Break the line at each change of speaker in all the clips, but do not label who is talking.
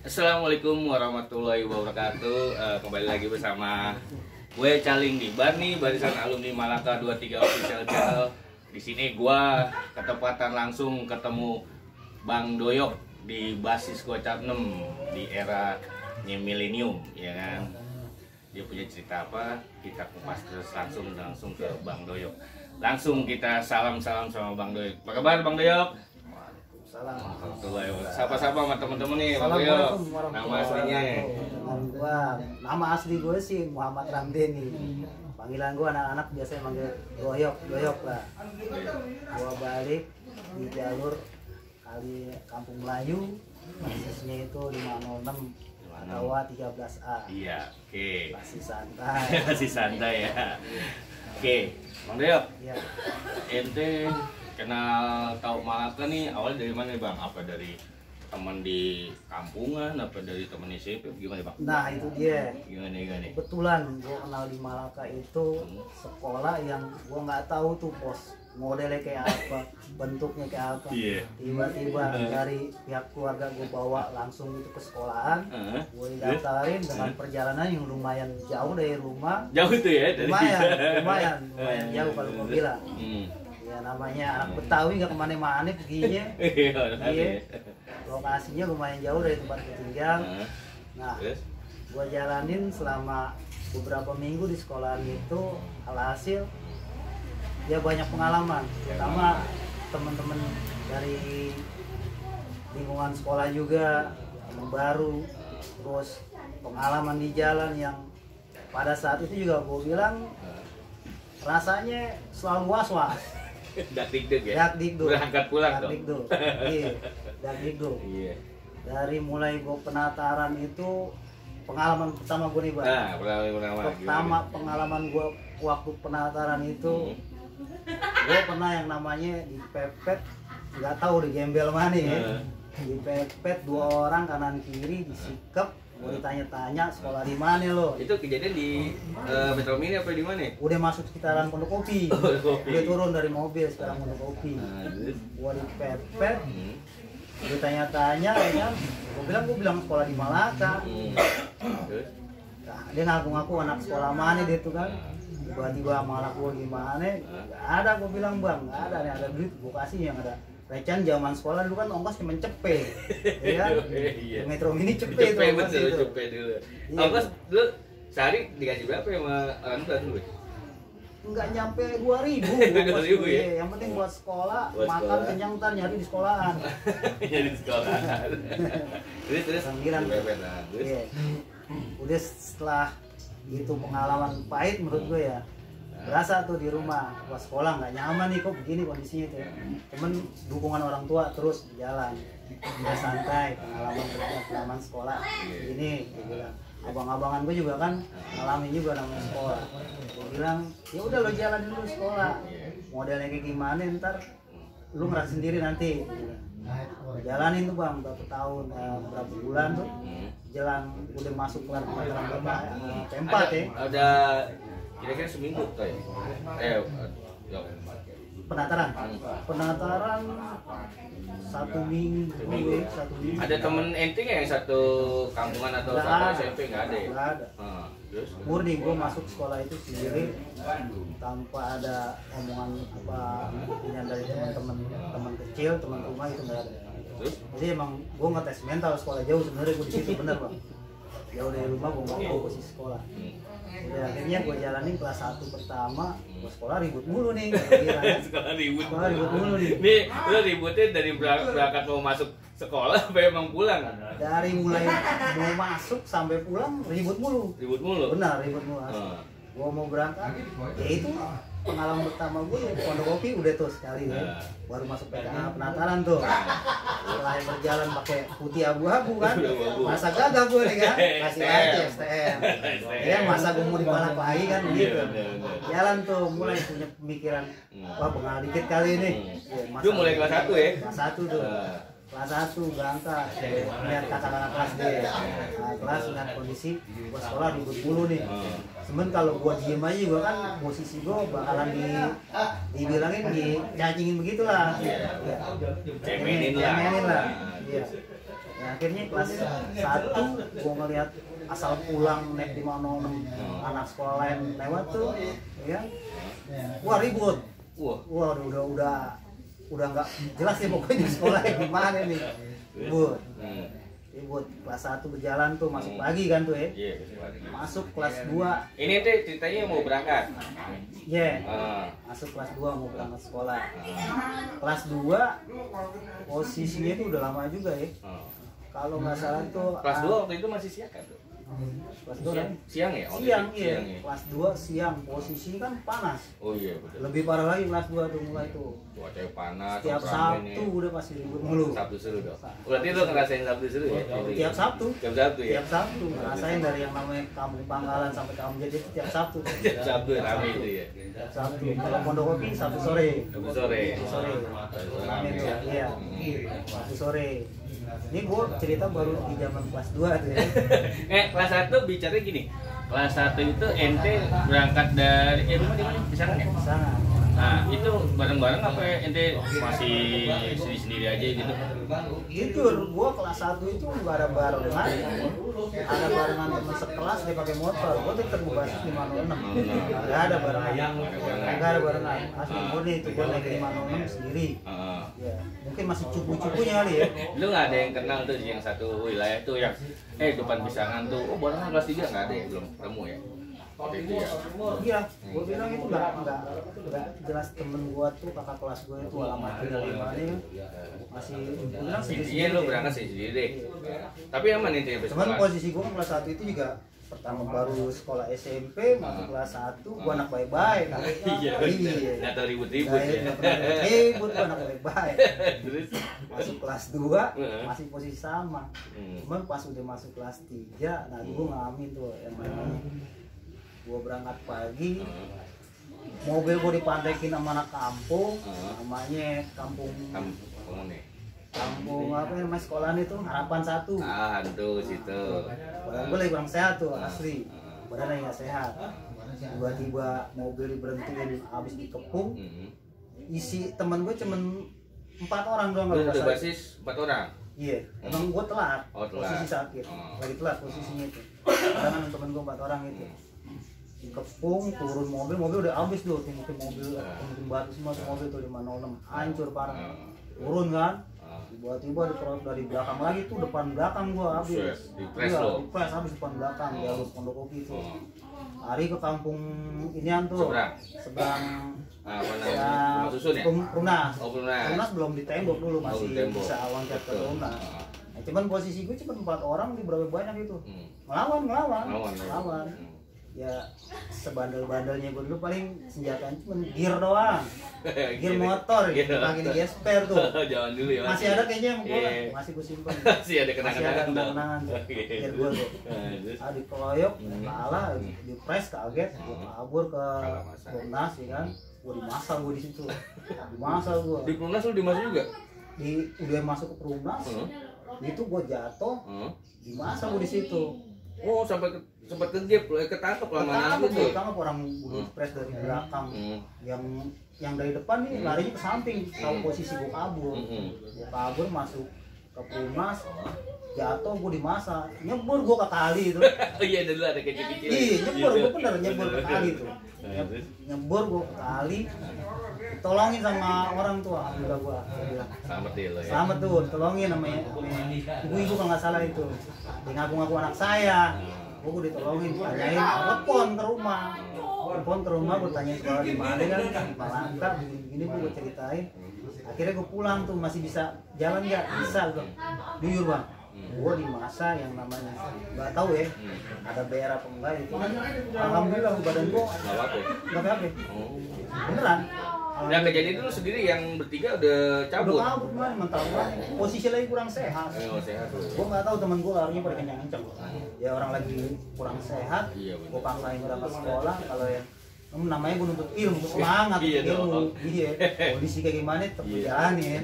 Assalamualaikum warahmatullahi wabarakatuh. Kembali lagi bersama gue Caling di Barni, barisan alumni Malaka 23 Official Channel. Di sini gue ketepatan langsung ketemu Bang Doyok di basis Gocap 6 di era milenium, ya kan? Dia punya cerita apa? Kita kupas terus langsung ke Bang Doyok. Langsung kita salam sama Bang Doyok. Apa kabar Bang Doyok? Sapa-sapa sama temen-temen nih, Bang Doyok. Nama aslinya?
Nama asli gue sih Muhammad Ramdeni. Panggilan gue anak-anak biasanya manggil Doyok lah. Gue balik di jalur kali Kampung Melayu, basisnya itu 506 atau 13A.
Iya, oke.
Masih santai.
Masih santai ya. Oke, Bang Doyok.
Iya.
Ente kenal tahu Malaka nih awal dari mana Bang? Apa dari teman di kampungan, apa dari teman SMP, gimana Bang?
Nah itu dia.
Gimana?
Kebetulan gue kenal di Malaka itu sekolah yang gue nggak tahu tuh pos modelnya kayak apa, bentuknya kayak apa.
Iya.
Tiba-tiba dari pihak keluarga gue bawa langsung itu ke sekolahan. Gue daftarin dengan perjalanan yang lumayan jauh dari rumah.
Jauh tuh ya dari
lumayan jauh kalau gue bilang. Ya namanya anak Betawi nggak kemana-mana perginya. Iya. Lokasinya lumayan jauh dari tempat gue tinggal. Nah, gue jalanin selama beberapa minggu di sekolahan itu, alhasil ya banyak pengalaman, terutama teman-teman dari lingkungan sekolah juga, teman baru, terus pengalaman di jalan yang pada saat itu juga gue bilang rasanya selalu was-was.
Dak-dikduk ya?
Dak-dikduk.
Berangkat pulang dong?
Dak-dikduk. Iya, dak-dikduk.
Iya.
Dari mulai gue penataran itu pengalaman pertama gue nih Bang.
Nah,
pengalaman gue waktu penataran itu gue pernah yang namanya dipepet, nggak tahu di gembel mana ya. Dipepet 2 orang kanan kiri, disikap. Gue ditanya-tanya sekolah di mana lo?
Itu kejadian di Metro Mini apa di mana?
Udah masuk sekitaran Pondok Kopi. Udah turun dari mobil sekarang Pondok Kopi. Gue dipepet. Gue tanya-tanya, ya, gue bilang sekolah di Malaka. Nah, dia ngaku-ngaku anak sekolah mana dia tuh kan. Tiba-tiba Malaka gue gimana? Gak ada, gue bilang Bang, gak ada nih, ada duit gue kasih yang ada. Recehan zaman sekolah dulu kan ongkos cuma cepe, ya kan?
Iya.
Metro Mini cepe itu.
Cepe dulu. Ongkos dulu sehari dikasih berapa ya sama orang tua dulu?
Enggak nyampe 2.000.
2.000 ya?
Yang penting buat sekolah, makan kenyang ntar nyari di sekolahan.
Nyari di sekolahan. Terus
Sambilan. Iya. Udah setelah itu pengalaman pahit menurut gue ya. Berasa tuh di rumah, pas sekolah nggak nyaman nih kok begini kondisinya tuh. Cuman dukungan orang tua terus jalan, udah santai, pengalaman sekolah. Ini dia bilang, abang-abangan gue juga kan ngalamin juga namanya sekolah. Gue bilang, ya udah lo jalan dulu sekolah, modelnya kayak gimana ntar lu ngerasa sendiri nanti. Jalanin tuh Bang, berapa tahun, berapa bulan tuh, jalan udah masuk kelar P4 ya.
Ada kira-kira seminggu tuh ya?
Penataran 1 minggu.
Ada temen ente nggak yang satu kampungan atau satu SMP? Nggak ada ya?
Nggak ada.
Terus?
Murni gue masuk sekolah itu sendiri tanpa ada omongan apa yang dari teman kecil, teman rumah itu nggak ada.
Terus?
Jadi emang gue ngetes mental sekolah jauh sebenarnya gue di situ bener Bang. Jauh dari rumah gue nggak mau posisi sekolah. Ya, akhirnya gue jalanin kelas 1 pertama, gue sekolah ribut mulu nih.
Sekolah ribut
mulu nih.
Nih, lu ributnya dari berangkat mau masuk sekolah sampai emang pulang?
Dari mulai mau masuk sampai pulang ribut mulu.
Ribut mulu?
Benar, ribut mulu. Gue mau berangkat, ya itu pengalaman pertama gue di Pondok Kopi udah tuh sekali ya. Baru masuk PKA penataran tuh. Setelah yang berjalan pakai putih abu-abu kan, masa gagah gue nih kan, kasih aja STM. Ya masa gue mau dibalapai kan gitu. Jalan tuh mulai punya pemikiran, wah bengal dikit kali ini.
Itu mulai kelas 1 ya?
Kelas 1 tuh. Kelas 1 berangkat, lihat kakak-kakak kelas D. Kelas dengan kondisi gua sekolah ribut mulu nih. Cuman kalau gua diem aja gua kan posisi gua bakalan dibilangin dicacingin begitulah. Ya.
Cemenin lah.
Iya. Ya akhirnya kelas 1 gua ngeliat asal pulang naik 506 anak sekolah lain lewat tuh ya, wah ribut, wah udah nggak jelas ya pokoknya sekolahnya gimana nih, ribut. Kelas 1 berjalan tuh, masuk pagi kan tuh ya. Masuk kelas 2.
Ini tuh ceritanya mau berangkat.
Masuk kelas 2 mau berangkat sekolah. Kelas 2 posisinya itu udah lama juga ya. Kalau nggak salah tuh
kelas 2 waktu itu masih siang kan tuh?
Kelas 2 kan?
Siang ya?
Siang iya. Kelas 2 siang, posisi kan panas.
Oh iya betul.
Lebih parah lagi kelas 2 tuh mulai tuh.
Cuaca panas.
Tiap Sabtu udah pasti ribut mulu.
Sabtu seru dong. Berarti lu ngerasain Sabtu seru ya?
Tiap Sabtu.
Tiap Sabtu ya?
Tiap Sabtu ngerasain dari yang namanya Kampung Pangkalan sampai Kampung Jadi tiap Sabtu.
Tiap Sabtu rame itu ya.
Tiap Sabtu. Kalau Pondok Kopi Sabtu sore.
Sabtu sore.
Rame tuh. Iya. Sabtu sore. Ini gue cerita baru di zaman kelas 2 tuh ya.
Kelas 1 bicara gini. Kelas 1 itu ente berangkat dari rumah di mana? Di sana ya?
Di sana.
Nah, itu bareng-bareng apa ente masih sendiri-sendiri aja gitu?
Jujur, gua kelas 1 itu nggak ada barengan. Ada barengan teman sekelas dia pakai motor. Gua tetap berbasis 506. Nggak ada barengan. Nggak ada barengan. Asli murni itu gua naik 506 sendiri. Ya, mungkin masih cupu-cupunya kali ya.
Lu nggak ada yang kenal tuh yang satu wilayah tuh yang depan pisangan tuh, oh barengan kelas 3 nggak ada ya, belum ketemu ya? Waktu itu ya?
Iya, gua bilang itu nggak jelas. Temen gua tuh kakak kelas gua itu alamat tinggal di mana ya, masih bilang
intinya lu berangkat sendiri deh. Tapi aman intinya sampai
cuman
sekolah.
posisi gua kelas 1 itu juga pertama baru sekolah SMP, masuk kelas 1 gua anak baik-baik kan.
Iya, nggak tahu ribut-ribut ya.
Nggak pernah ribut, gua anak baik-baik.
Terus
Masuk kelas 2 masih posisi sama. Cuman pas udah masuk kelas 3, nah gua ngalamin tuh yang namanya gua berangkat pagi, mobil gua dipantekin sama anak kampung, namanya kampung apa namanya sekolahan itu Harapan 1.
Tuh situ.
Badan gua lagi kurang sehat tuh asli, badan lagi nggak sehat. Tiba-tiba mobil diberhentiin habis dikepung, isi temen gua cuman 4 orang doang.
Lu udah basis 4 orang?
Iya, emang gua telat.
Telat.
Posisi sakit, lagi telat posisinya itu. Karena temen gua 4 orang itu dikepung, turun mobil udah habis tuh, mungkin mobil batu semua tuh, mobil tuh 506 hancur parah. Turun kan, tiba-tiba dari belakang lagi tuh, depan belakang gua habis. Dipres habis depan belakang, jalur Pondok Kopi itu. Lari ke kampung inian tuh, seberang
Rumah susun ya?
Prunas.
Prunas
belum ditembok dulu, masih bisa loncat ke Prunas. Nah, cuman posisi gue cuma 4 orang di berapa banyak itu. Ngelawan. Ya sebandel-bandelnya gue dulu paling senjatanya cuma gear doang. Gear motor gitu, pakai di gesper tuh.
Jangan dulu ya.
Masih ada kayaknya yang gue, masih gue simpan.
Masih ada kenangan-kenangan
tuh. Gear gue tuh. Dikeroyok, kalah, dipres kaget, gue kabur ke Prunas ya kan. Gue dimasal gue di situ.
Di Prunas lu dimasal juga?
Udah masuk ke Prunas. Itu gue jatuh. Dimasal gue di situ.
Oh, sampai sempat ketangkep lama gitu.
Ketangkep orang udah press dari belakang. Yang dari depan nih larinya ke samping. Tahu posisi gue kabur. Gue kabur masuk ke Prunas. Jatuh gue dimasak. Nyebur gue ke kali itu.
Oh iya, dulu ada kecil-kecil.
Iya, nyebur gue bener nyebur ke kali tuh. Nyebur gue ke kali. Tolongin sama orang tua, alhamdulillah gua bilang.
Selamat ya lo ya.
Selamat tuh, tolongin namanya ibu kalau nggak salah itu. Dia ngaku-ngaku anak saya. Gua ditolongin, tanyain, telepon ke rumah, gua tanyain sekolah di mana kan, di Malangka, begini gua ceritain. Akhirnya gua pulang tuh, masih bisa jalan nggak? Bisa gua. Jujur bang, gua di masa yang namanya nggak tahu ya, ada BR apa enggak itu. Alhamdulillah badan gua nggak apa-apa. Beneran.
Nah kejadian itu sendiri yang bertiga udah cabut.
Udah kabur kan, mental posisi lagi kurang sehat.
Sehat tuh.
Gue nggak tahu temen gue larinya pada kencang-kencang. Ya orang lagi kurang sehat.
Iya,
gue paksain berangkat sekolah. Kalau yang namanya gue nuntut ilmu, semangat ilmu. Iya. Kondisi kayak gimana tetap jalanin.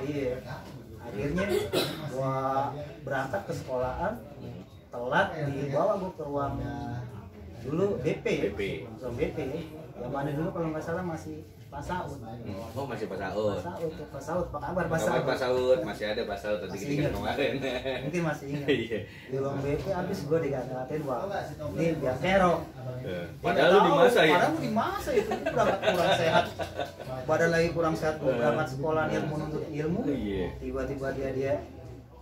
Iya. Akhirnya gue berangkat ke sekolahan. Telat dibawa gue ke ruang dulu BP. Ruang BP ya. Yang mana dulu kalau nggak salah masih Pak Saud.
Oh masih Pak Saud.
Pak Saud, apa kabar Pak
Kabar
Saud?
Pak Saud, masih ada Pak Saud tadi
Masih
kita
ingat.
kemarin.
Mungkin masih ingat.
Iya.
Di ruang BP habis gue dikatain wah ini biar kerok.
Padahal lu di masa ya.
Padahal lu di masa itu berangkat kurang sehat. Badan lagi kurang sehat, gue berangkat sekolah ilmu nuntut ilmu.
Iya.
Tiba-tiba dia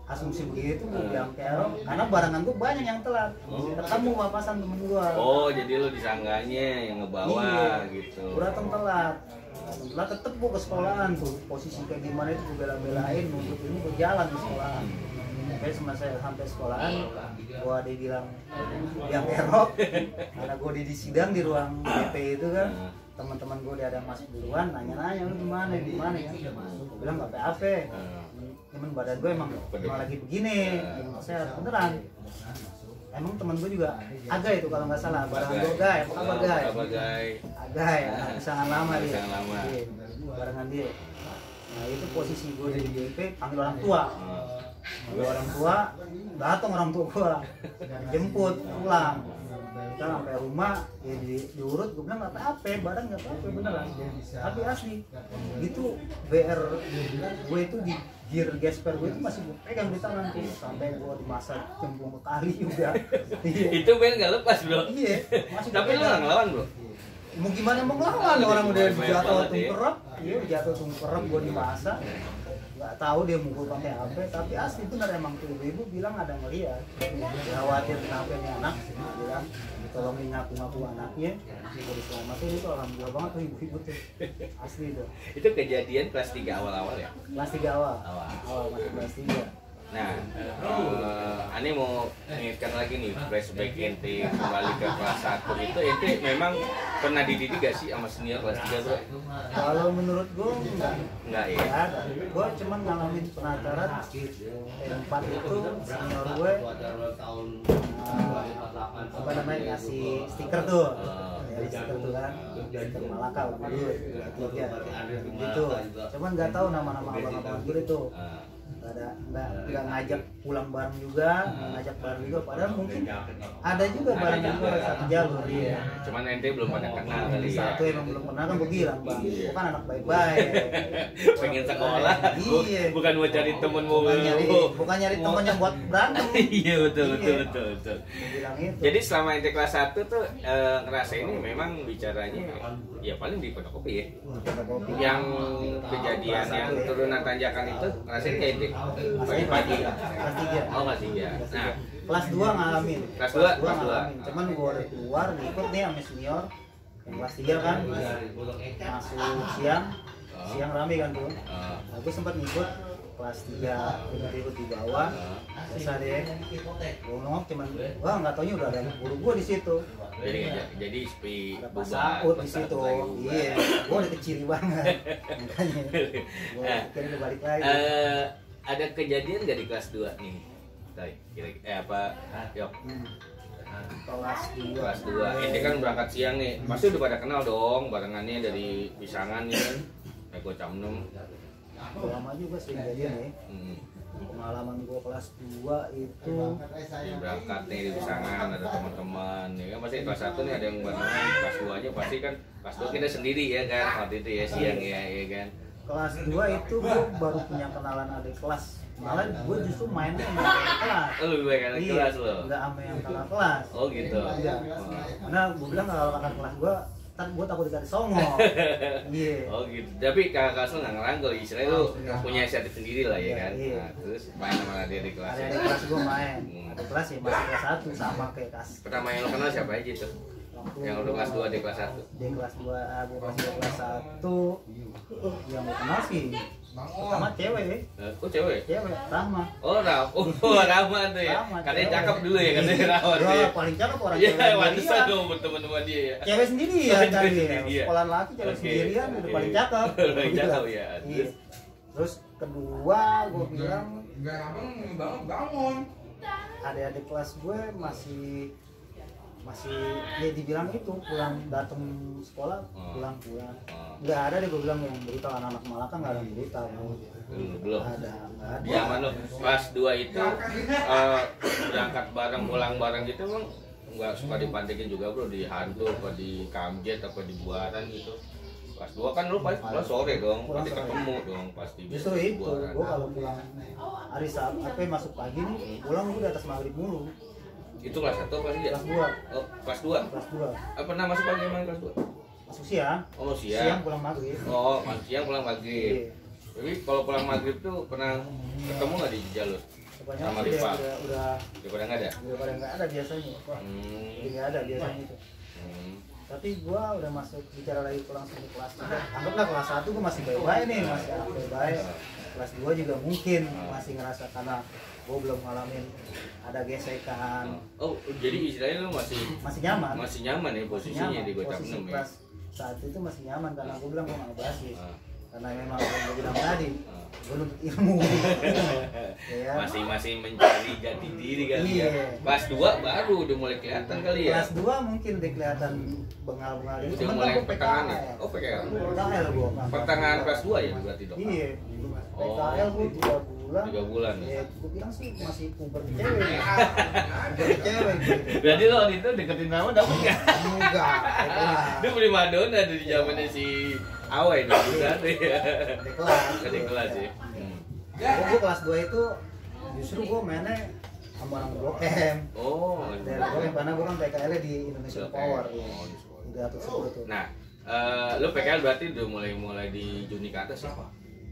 asumsi begitu gue bilang kerok karena barengan gue banyak yang telat. Ketemu papasan temen gue.
Oh, jadi lu disangganya yang ngebawa
Iya.
gitu.
Gue datang telat. Setelah tetep gue ke sekolahan tuh, posisi kayak gimana itu gue bela-belain nuntut ini gue jalan di sekolahan. Sampai sekolahan, gue ada bilang yang erok, karena gue di sidang di ruang BP itu kan, teman-teman gue ada masuk duluan, nanya-nanya lu gimana ya? Gue bilang nggak apa-apa, cuman badan gue emang lagi begini, emang sehat beneran. Emang temen gue juga Agai itu kalau nggak salah, barengan gue Gai, apa kabar Gai? Agai, anak kesangan lama dia. Iya, barengan dia. Nah itu posisi gue di BP, panggil orang tua. Panggil orang tua, datang orang tua gue, jemput pulang. Kita sampai rumah, ya diurut, gue bilang nggak apa-apa, badan nggak apa-apa beneran. Tapi asli, itu BR gue itu di gear gesper gue itu masih gue pegang di tangan tuh sampai gue dimasak cemplung ke kali juga. Iya.
Itu Ben nggak lepas bro.
Iya. Masih
Tapi lu nggak ngelawan bro.
Mau gimana mau ngelawan orang udah jatuh
banget,
tungkerep, iya jatuh tungkerep gue dimasak. Nggak tahu dia mukul pakai apa, tapi asli bener emang tuh ibu bilang ada ngeliat. Khawatir kenapa nih anak, bilang tolongin ngaku-ngaku anaknya, gue diselamatin itu alhamdulillah banget tuh ibu-ibu tuh, asli tuh.
Itu kejadian kelas 3 awal-awal ya?
Kelas 3 awal masih kelas 3.
Nah, Ani mau mengingatkan lagi nih flashback ente kembali ke kelas 1 itu ente memang pernah dididik gak sih sama senior kelas 3 bro?
Kalau menurut gue
Enggak ya?
nggak ada. Gue cuman ngalamin penataran tempat itu senior gue apa namanya ngasih stiker tuh dari stiker tuh kan stiker Malaka dulu tiga gitu cuman nggak tahu nama-nama abang-abang gue itu nggak ngajak pulang bareng juga ngajak bareng juga padahal mungkin ada juga bareng juga satu jalur ya
Cuman ente belum pada kenal kali ya?
satu emang belum pernah kan gue bilang bang gue kan anak baik-baik
Pengen sekolah,
iya
bukan mau cari temen mau
bukan nyari temen yang buat berantem
Iya betul.
Gue bilang itu
Jadi selama ente kelas 1 tuh ngerasa ini memang bicaranya ya paling di Pondok Kopi ya. Yang kejadian yang turunan tanjakan itu ngerasain kayak ente pagi-pagi.
kelas 3
Oh kelas 3. Nah
kelas 2 ngalamin
Kelas 2?
ngalamin cuman gue udah keluar ngikut nih sama senior yang kelas 3 kan masuk siang rame kan tuh aku sempat ngikut kelas 3 ikut di bawah biasa deh gue ngomong cuman wah nggak taunya udah ada guru gue di situ
jadi sepi
ada Pak Saud di situ iya gue udah kecil banget makanya gue pikir udah balik lagi
ada kejadian gak di kelas 2 nih? Kira-kira apa? Yok. Kelas 2. Ini kan berangkat siang nih. Pasti udah pada kenal dong barengannya dari Pisangan nih kan. Eko Camnem.
Lama juga sih kejadian ya. Pengalaman gue kelas 2 itu
berangkat nih di Pisangan ada teman-teman ya kan pasti kelas 1 nih ada yang barengan kelas 2 aja pasti kan kelas 2 kita sendiri ya kan waktu itu ya siang ya kan.
Kelas 2 itu gue baru punya kenalan adik kelas malah gue justru mainnya sama adik kelas
Lebih baik adik kelas lo?
Enggak sama yang kakak kelas
Oh gitu?
Iya karena gue bilang kalau kakak kelas gue ntar gue takut dikasih songo iya
Oh gitu, tapi kakak kelas lo gak ngerangkul istilahnya lo punya inisiatif sendiri lah ya kan?
Iya.
Nah, terus main sama adik kelas
ada adik kelas gue main adik kelas ya masih kelas 1 sama kayak kelas
pertama yang lo kenal siapa aja tuh? Yang udah kelas 2 di kelas 1?
di kelas 2 gue kelas 1 yang gue kenal sih pertama cewek ya
Oh cewek?
cewek Rama
Oh Rama tuh ya?
Rama,
Katanya
cewek.
cakep dulu ya, katanya Rama tuh ya?
paling cakep orang
Iya,
cewek
pantesan
sendirian.
dong berteman sama dia ya?
Cewek sendiri ya
Cewek
cari
sendiri, iya.
sekolah laki cewek
Oke.
sendirian udah paling
Iya.
cakep
Paling
Gua
cakep
bilang.
ya,
Iya. Terus kedua gue bilang
bangun.
adik-adik kelas gue masih ya dibilang itu pulang datang sekolah pulang nggak ada deh gue bilang yang berita anak-anak Malaka nggak ada yang berita
Belum.
nggak ada
Iya mana kelas 2 itu berangkat bareng pulang bareng gitu emang nggak suka dipantekin juga bro di Hantu apa di Kamjet apa di Buaran gitu Kelas 2 kan lu pasti pulang sore dong, pasti ketemu dong pasti.
Justru itu, gue kalau pulang hari Sabtu, masuk pagi nih, pulang gue di atas maghrib mulu.
Itu kelas 1 kelas 3?
Kelas 2.
Oh, kelas 2?
Kelas 2.
Pernah masuk pagi emang kelas 2?
Masuk siang.
Oh, siang.
Siang pulang maghrib.
Oh, siang pulang maghrib.
Iya.
Jadi kalau pulang maghrib tuh pernah ketemu nggak di jalur? Sama
Kebanyakan
Rifa?
udah
Pada nggak ada?
nggak ada biasanya. Jadi nggak ada biasanya itu. Tapi gua udah masuk bicara lagi pulang sampai kelas 3. Anggaplah kelas 1 gua masih baik-baik nih, masih anak baik-baik. Kelas 2 juga mungkin masih ngerasa karena gua belum ngalamin ada gesekan.
Oh, jadi istilahnya lu masih
Nyaman.
Masih nyaman ya posisinya di Gocap
Posisi
6 ya.
kelas saat itu masih nyaman karena gua bilang gua nggak basis. Karena memang yang gua bilang tadi, gua nuntut ilmu. Ya.
Masih mencari jati diri kali ya. Kelas 2 baru udah mulai kelihatan kali ya.
Kelas 2 mungkin udah kelihatan bengal-bengal itu.
Udah mulai pertengahan ya. Oh, PKL.
PKL gua.
Pertengahan kelas 2 ya berarti dong.
Iya. PKL gua 3 bulan.
3 bulan.
Ya, gua bilang sih masih puber cewek. Puber cewek gitu.
Berarti lo waktu itu deketin nama dapet nggak?
Enggak.
Itu primadona dari zamannya si Awai dong, kan?
Di kelas.
Di kelas ya.
Gua kelas 2 itu justru gua mainnya sama orang Blok M.
Oh,
Dan Blok M karena gua kan PKL-nya di Indonesia Power.
Oh,
Udah atur seperti itu.
nah, lo PKL berarti udah mulai di Juni ke atas ya?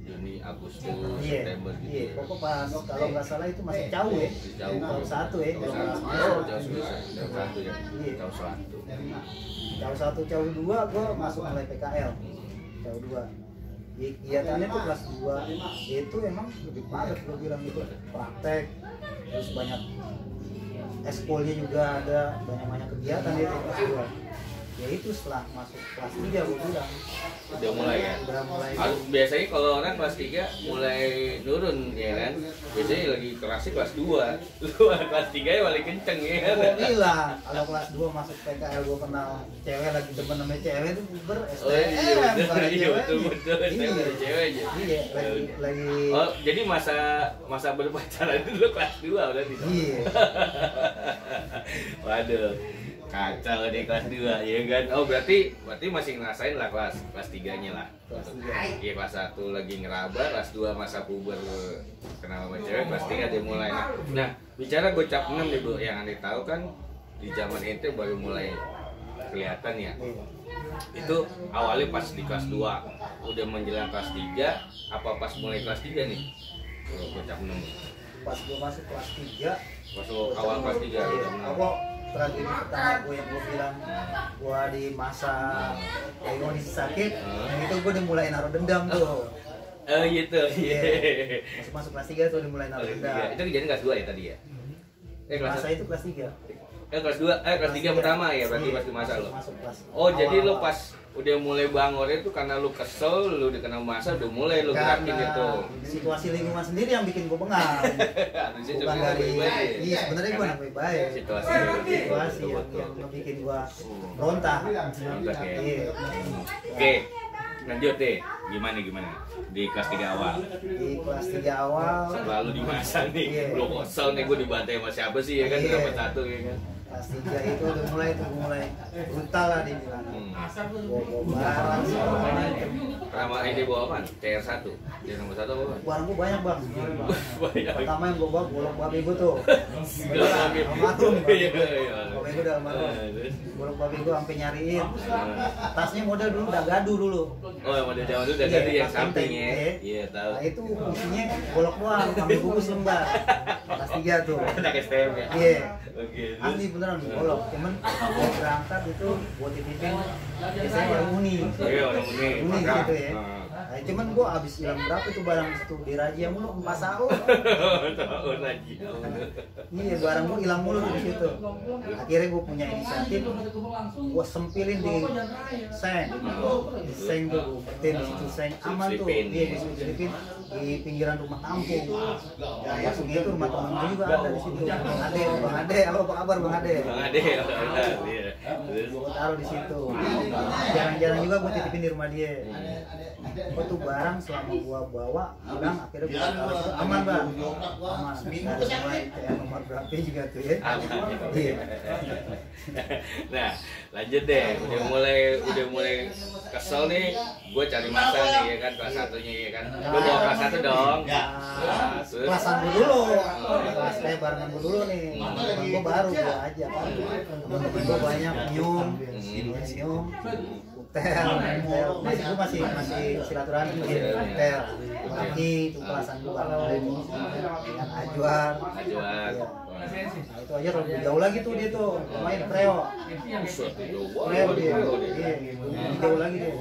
Juni, Agustus, September gitu.
Iya, pokok pas kalau nggak salah itu masih jauh ya.
Jauh.
Tahun 1 ya.
Jauh
Kalau nggak
satu.
salah.
Jauh satu ya.
Iya.
Jauh satu.
Jauh 1, jauh 2 gua masuk mulai PKL. Jauh 2. Kegiatannya tuh kelas 2 itu emang lebih padat gua bilang itu. Praktek, terus banyak eskolnya juga ada, banyak kegiatan itu kelas 2. Ya itu setelah masuk kelas 3 gua bilang
Udah mulai ya?
udah mulai
Biasanya kalau orang kelas 3 mulai nurun ya kan? Biasanya lagi kerasnya kelas 2. Lu kelas 3 ya paling kenceng ya kan?
gua bilang kalau kelas 2 masuk PKL gua kenal cewek lagi demen sama cewek itu ber
Oh iya,
STM
betul. Saya dari cewek aja.
Iya, lagi
Oh, jadi masa berpacaran itu lu kelas 2 berarti?
iya.
Waduh, kacau di kelas 2 ya kan? Oh berarti masih ngerasain lah kelas 3-nya lah.
Kelas 3.
Iya kelas 1 lagi ngeraba, kelas 2 masa puber kenal sama cewek, kelas 3 dia mulai. Nah, bicara Gocap 6 nih Bu, yang Anda tahu kan di zaman itu baru mulai kelihatan ya. Itu awalnya pas di kelas 2, udah menjelang kelas 3, apa pas mulai kelas 3 nih? Gocap 6.
Pas gua masuk kelas 3
Masuk awal kelas 3 udah menang.
Aku tragedi pertama gue yang gue bilang gue di masa kayak kondisi sakit, yang itu gue udah mulai naruh dendam tuh.
Oh gitu.
Iya. Masuk kelas 3 tuh udah mulai naruh dendam.
Itu kejadian kelas 2 ya tadi ya?
Masa itu kelas 3.
Kelas 2, kelas 3 pertama ya berarti pas di masa lo.
Masuk kelas.
Oh, jadi lo pas udah mulai bangor itu karena lu kesel, lu udah kena masa, udah mulai lu gerakin itu.
Situasi lingkungan sendiri yang bikin gue bengal.
Harusnya
Bukan
cuma
dari
baik-baik.
iya sebenarnya gue anak baik.
Situasi
yang bikin gue berontak.
Berontak ya.
Iya.
Oke, lanjut deh. Gimana di kelas 3 awal?
Di kelas 3 awal
Selalu di masa nih,
Iya.
lu kesel nih gue dibantai sama siapa sih ya kan?
Iya.
Dapat 1 ya kan?
kelas 3 itu udah mulai brutal lah dibilang. Bawa barang segala macam.
Nama ini bawa apa? CR1? Dia nomor 1 apa?
Barang gua banyak bang.
Banyak.
Pertama yang gua bawa golok babi gua tuh.
Golok babi.
Almarhum.
Iya, iya.
Babi gua udah almarhum. Golok babi gua sampai nyariin. Tasnya model dulu udah gaduh dulu.
Oh, yang model zaman dulu udah
Iya,
ganti yang
tas
samping
samping,
ya?
iya.
Iya, tahu.
Nah itu isinya golok doang, kami bungkus lembar. Kelas 3 tuh.
Anak STM ya?
Iya.
Oke.
Asli beneran golok. Cuman gua berangkat itu buat titipin biasanya warung Uni.
Iya, orang ini.
Uni gitu ya.
Nah.
Nah, cuman gua habis hilang berapa itu barang itu di razia mulu 4 tahun.
Tahun lagi.
Iya, barang gua hilang mulu di situ. Akhirnya gua punya inisiatif, gua sempilin di seng. Di seng tuh, gua umpetin di situ seng aman tuh.
Selipin.
Iya, diselipin di pinggiran rumah kampung. Nah, masuknya itu rumah temen gua juga ada di situ. Bang Ade, apa kabar Bang Ade?
Bang Ade, iya. Terus
Gua taruh di situ. Jarang-jarang juga gua titipin di rumah dia. Gua tuh barang selama gua bawa pulang akhirnya gua taruh itu aman bang, aman. Kayak nomor berapa juga tuh ya. Iya.
Nah, lanjut deh. Udah mulai kesel nih. Gue cari masa nih ya kan kelas 1-nya ya kan. Gue bawa kelas 1 dong. Nah, terus
Kelasan gua dulu, kelas kayak barengan gua dulu nih. Temen gua baru gua aja kan. Temen gua banyak nyum, hotel. Masih gua masih silaturahmi di hotel. Lagi itu kelasan gua dengan Ajuar.
Ajuan.
Iya. Nah, itu aja lebih jauh lagi tuh dia tuh main Preo. Preo dia. Iya, lebih jauh lagi dia.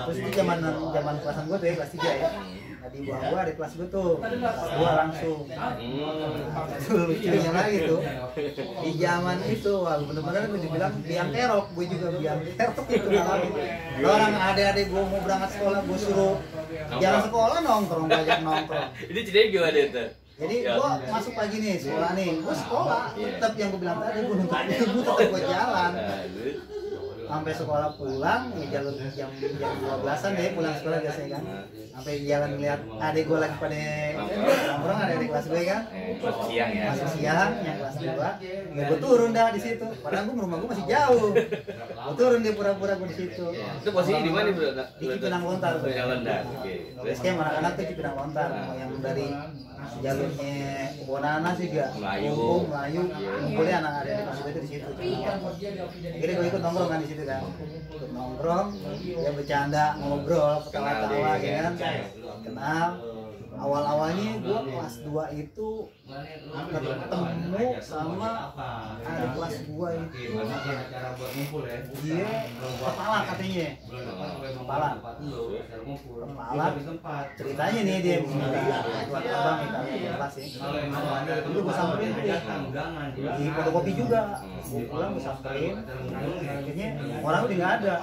Terus itu zaman kelasan gua tuh ya kelas 3 ya. Nah, di bawah gua ada kelas gua tuh kelas 2 langsung. Itu lucunya lagi tuh. Di zaman itu wah bener-bener gua dibilang biang kerok, gua juga biang kerok itu ngalamin. Orang adik-adik gua mau berangkat sekolah gua suruh jalan sekolah nongkrong, banyak nongkrong.
Ini ceritanya gimana itu?
Jadi gua masuk pagi nih sekolah nih, gua sekolah tetap yang gua bilang tadi gua nuntut ibu tetap gua jalan. Sampai sekolah pulang ya jalur jam 12-an deh pulang sekolah biasanya kan. Sampai jalan ngeliat adik gue lagi pada nongkrong, ada adik kelas gue kan.
Masuk siang ya.
Masuk siang yang kelas 2. Ya gue turun dah di situ. Padahal gue rumah gue masih jauh. Gue turun dia pura-pura gue di situ.
Itu posisi di mana, Bro?
Di Cipinang Lontar.
Cipinang Lontar. Oke.
Terus kayak anak-anak tuh Cipinang Lontar yang dari jalurnya Bonana juga Melayu ngumpulnya anak adik kelas gue itu di situ. Akhirnya gue ikut nongkrong kan di situ kan. Ikut nongkrong, ya bercanda, ngobrol, ketawa-tawa ya kan. Kenal. Awal-awalnya gue kelas 2 itu ketemu sama adik kelas 2 itu dia kepala katanya kepala ceritanya nih dia buat abang nih kakak kelas ya dulu gue samperin di fotokopi juga gue pulang gue samperin akhirnya orang udah nggak ada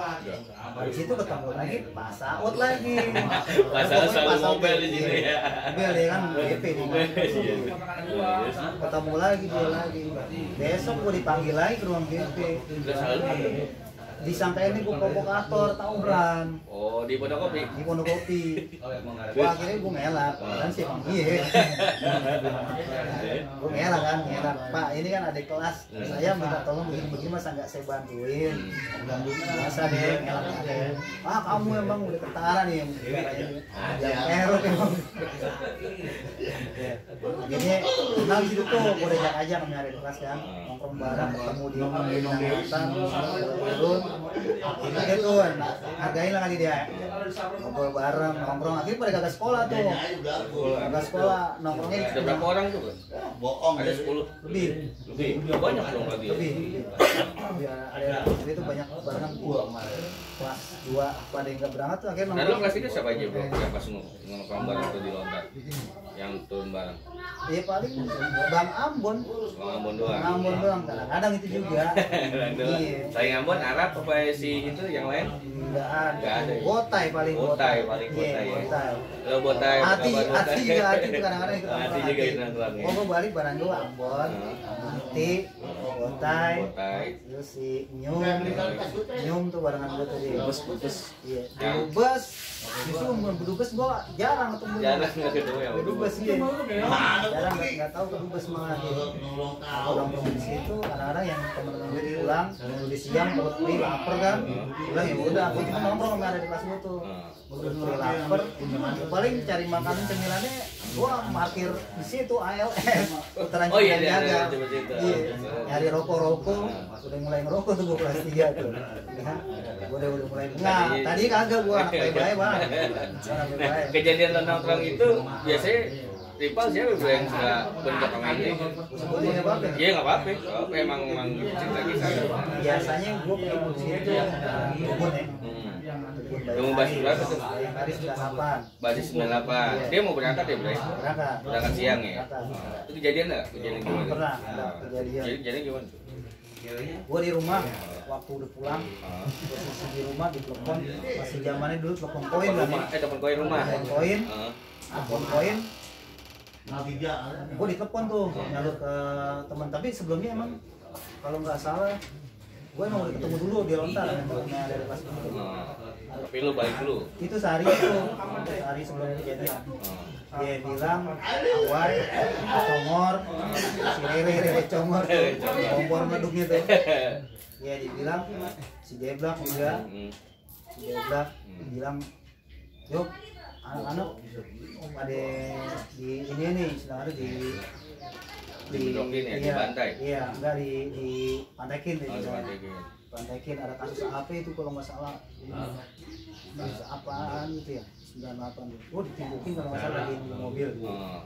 dari situ ketemu lagi Pak Saud lagi
Selalu mobil di sini ya.
mobil ya kan GP nih ketemu lagi dia lagi besok gue dipanggil lagi ke ruang GP disangka ini gue provokator tawuran.
Oh, di Pondokopi.
Di Pondokopi. Wah, akhirnya gue ngelak. Dan sih emang iya. Gue ngelak kan, ngelak. Pak, ini kan adik kelas. Saya minta tolong begini-begini masa nggak saya bantuin. Biasa deh, ngelak deh. Ah, kamu emang udah ketara nih. Jangan erok emang. Akhirnya kenal di situ tuh, gue udah ajak aja kami adik kelas kan. Nongkrong bareng, ketemu di Nangatan, turun. Ini dia tuh, hargain lah kali dia. Ngobrol bareng, nongkrong. Akhirnya pada kagak sekolah tuh. Kagak sekolah, nongkrongnya
Ada berapa orang tuh?
Bohong.
Ada 10.
lebih.
Lebih banyak dong berarti.
Lebih. Ada itu banyak barengan gua kelas 2 pada yang nggak berangkat tuh akhirnya
Nah, lu
nongkrong.
kelas itu siapa aja, Bro? Yang pas nongkrong bareng tuh di Lontar. Yang turun bareng.
Ya paling Bang Ambon.
Bang Ambon doang.
Bang Ambon doang, kadang-kadang itu juga. Iya.
Saya Ambon Arab apa si itu yang lain?
Nggak ada.
Nggak ada.
Botai paling
Botai paling
Iya,
Botai ya.
Botai.
Lo Botai.
Hati
apa Botai?
juga hati tuh kadang-kadang ikut
Hati juga itu nongkrong ya.
Oh, gua balik barang gua Ambon, Hati, Botai,
Botai.
terus si Nyum tuh barengan gua tuh di
Bus.
Iya. Dubes. Justru berdubes gua jarang ketemu.
Jarang nggak ketemu ya.
Dubes iya. Jarang nggak tahu ke dubes malah gitu. Aku nongkrong di situ kadang-kadang yang teman-teman gue pulang udah siang perut gue lapar kan. Bilang ya udah aku cuma nongkrong sama ada di kelas gue tuh. Udah lapar, paling cari makanan cemilannya gua parkir di situ ALS. Putaran
Oh iya,
jaga.
seperti itu.
Iya. Nyari rokok-rokok, udah mulai ngerokok tuh gua kelas 3 tuh. Ya. Gua udah mulai. Nah, tadi kagak gua anak baik-baik, Bang. Anak baik-baik.
Kejadian lo nongkrong itu biasanya rival siapa Bro yang suka bentuk sama ini?
Sebutin apa?
Iya nggak apa-apa. Kalau emang cerita kisah.
Biasanya gua ketemu di situ Bubun ya.
Kamu basis berapa tuh?
Yang tadi 98.
Basis 98. Dia mau berangkat ya, Bro?
Berangkat.
Berangkat siang ya?
Berangkat.
Itu kejadian nggak? Kejadian gimana?
Pernah, ada kejadian.
Kejadian gimana tuh?
Gua di rumah waktu udah pulang posisi di rumah di telepon masih zamannya dulu telepon koin kan ya
Telepon koin rumah.
telepon koin gua ditelepon tuh nyalur ke teman tapi sebelumnya emang kalau nggak salah gua emang udah ketemu dulu di Lontar yang temennya dari kelas itu
Tapi lu balik dulu.
Itu sehari sebelum kejadian. Dia bilang awai, congor, si Rere congor tuh, kompor meduknya tuh. Dia dibilang si Jeblak juga, si Jeblak bilang, yuk anak-anak ada di ini nih, sedang ada
Dibedokin ya, dibantai?
Iya, enggak di pantekin deh.
Dipantekin.
Pantekin ada kasus apa itu kalau nggak salah. Kasus apaan gitu ya? 98 gitu. Oh, ditimbukin kalau nggak salah di mobil.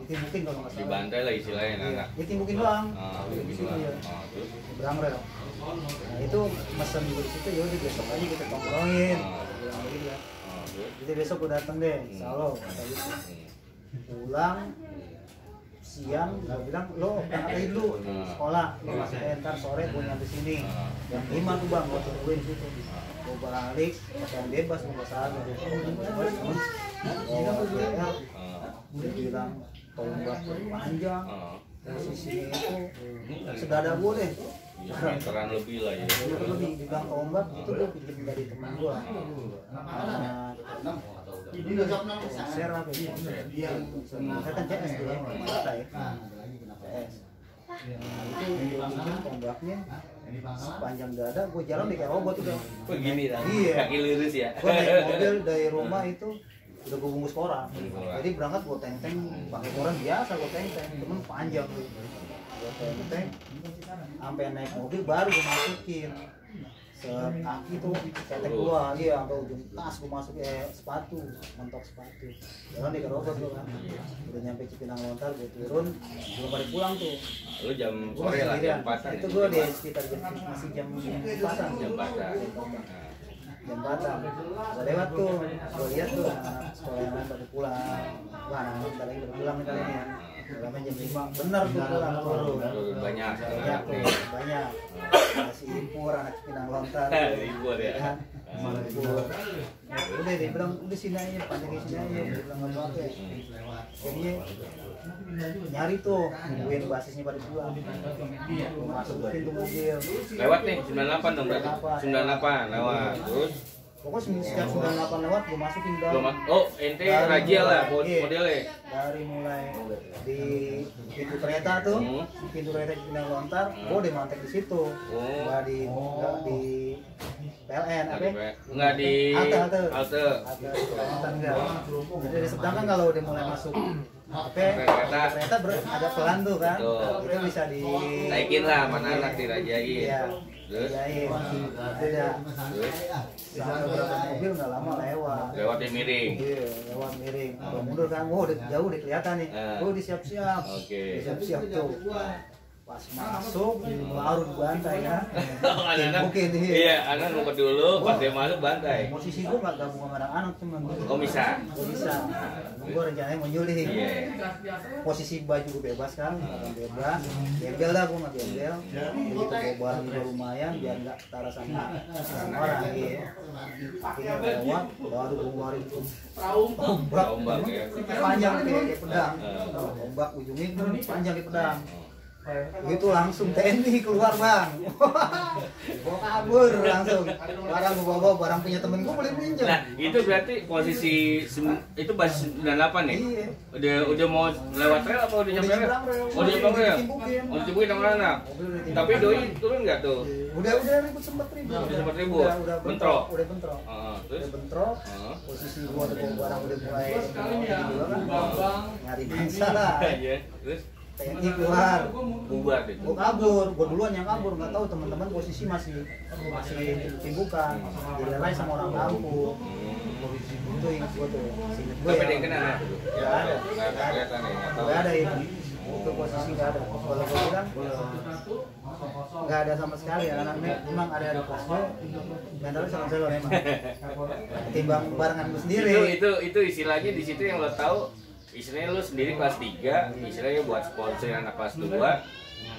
Ditimbukin kalau nggak salah.
Dibantai lah istilahnya
Iya,
anak.
ditimbukin doang.
Di situ
Iya.
Terus
Berangrel. Nah, itu mesen gue di situ, ya udah besok aja kita tongkrongin. Bilang gitu ya. Jadi besok gue dateng deh, insya Allah kata gitu. Pulang siang, gue bilang lo berangkat aja dulu sekolah, lo masuk ntar sore gue nyampe sini. Jam 5 tuh bang, gue tungguin situ. Gue balik, pakaian bebas, gue salah. Oh, dia bilang tombak panjang, posisinya itu sedada gue deh.
meteran lebih lah ya.
Lebih dibilang tombak itu gue pinjam dari teman gue. Share apa ya? Saya kan CS dulu, kata ya. CS. Itu gue pinjam tombaknya sepanjang dada, gue jalan di kayak robot udah.
Begini kan?
Iya.
Kaki lurus ya.
Gue naik mobil dari rumah itu udah gue bungkus koran. Jadi berangkat gue teng-teng pakai koran biasa, gue teng-teng, temen panjang tuh. Gue teng-teng sampai naik mobil baru gue masukin sekaki tuh ketek gua, iya sampai ujung tas gue masukin sepatu, mentok sepatu. Jalan di kerobot gue kan. Udah nyampe Cipinang Lontar, gue turun, belum balik pulang tuh.
Lu jam
Gua
sore lah,
sendirian.
jam 4-an.
Itu gue di sekitar masih jam 4-an.
Jam 4-an.
Jam 4-an. Gue lewat tuh, gue lihat tuh anak sekolah yang lain pada pulang. Wah, anak bentar lagi pada pulang nih kali ini. Udah jam 5, bener tuh pulang turun.
Banyak.
Banyak tuh, banyak. Masih impor anak Cipinang Lontar.
Impor ya.
Impor. Udah dia bilang udah sini aja, panjangin sini aja. Dia bilang nggak apa-apa. Jadinya nyari tuh, nungguin basisnya pada pulang. Masukin pintu mobil.
Lewat nih 98 dong berarti. 98 lewat. Terus
Pokoknya sejak 98 lewat gue masukin dalam.
oh ente rajia lah modelnya.
Dari mulai di pintu kereta tuh, pintu kereta Cipinang Lontar, gue udah mantek di situ. Nggak di PLN, apa?
Nggak di
halte.
Halte
Enggak. Jadi sedangkan kalau udah mulai masuk kereta agak pelan tuh kan, itu bisa di
naikin lah mana anak dirajain.
Iya.
Terus
Beda. Sampai berapa mobil nggak lama lewat
yang miring.
Iya, lewat miring. Kalau mundur kan, udah jauh udah kelihatan nih. Disiap-siap.
Oke.
Disiap-siap tuh. Pas masuk baru dibantai kan.
Anak-anak.
Mungkin
Iya, anak ngumpet dulu, pas dia masuk bantai.
Posisi gua nggak gabung sama anak-anak cuman.
Oh bisa.
Gua bisa. Gua rencananya mau nyulik.
Iya.
Posisi baju gue bebas kan, bebas, gembel dah gue nggak gembel, begitu gue barang juga lumayan biar nggak ketara sama orang gitu. Akhirnya lewat, baru gue ngeluarin ombak
ya.
panjang kayak pedang, ombak ujungnya panjang kayak pedang. Itu langsung TNI keluar bang, gue kabur langsung, barang gue bawa barang punya temen gue boleh pinjam.
Nah itu berarti posisi itu basis 98 ya?
Iya.
Udah mau lewat rel apa udah nyampe rel? Oh udah nyampe rel? Oh ditimbukin sama anak? Tapi doi turun nggak tuh?
Udah ribut sempet ribut.
Udah sempet ribut?
Bentrok.
Terus?
Udah bentrok. Posisi gua ada barang udah mulai juga kan. Nyari bangsa lah.
Iya. Terus?
TNI keluar.
Bubar deh.
Gua kabur, gua duluan yang kabur, nggak tahu teman-teman posisi masih timbukan, dilerai sama orang kampung. Itu ingat gua tuh.
Tapi ada yang kena?
Nggak ada.
Nggak kelihatan ya?
Nggak ada itu. Itu posisi nggak ada. Kalau gua bilang nggak ada sama sekali. Anak-anak memang ada di kelas gua. Mentalnya sama-sama memang. Ketimbang barengan gua sendiri.
Itu istilahnya di situ yang lo tahu. Istilahnya lu sendiri kelas 3, istilahnya buat sponsor anak kelas 2,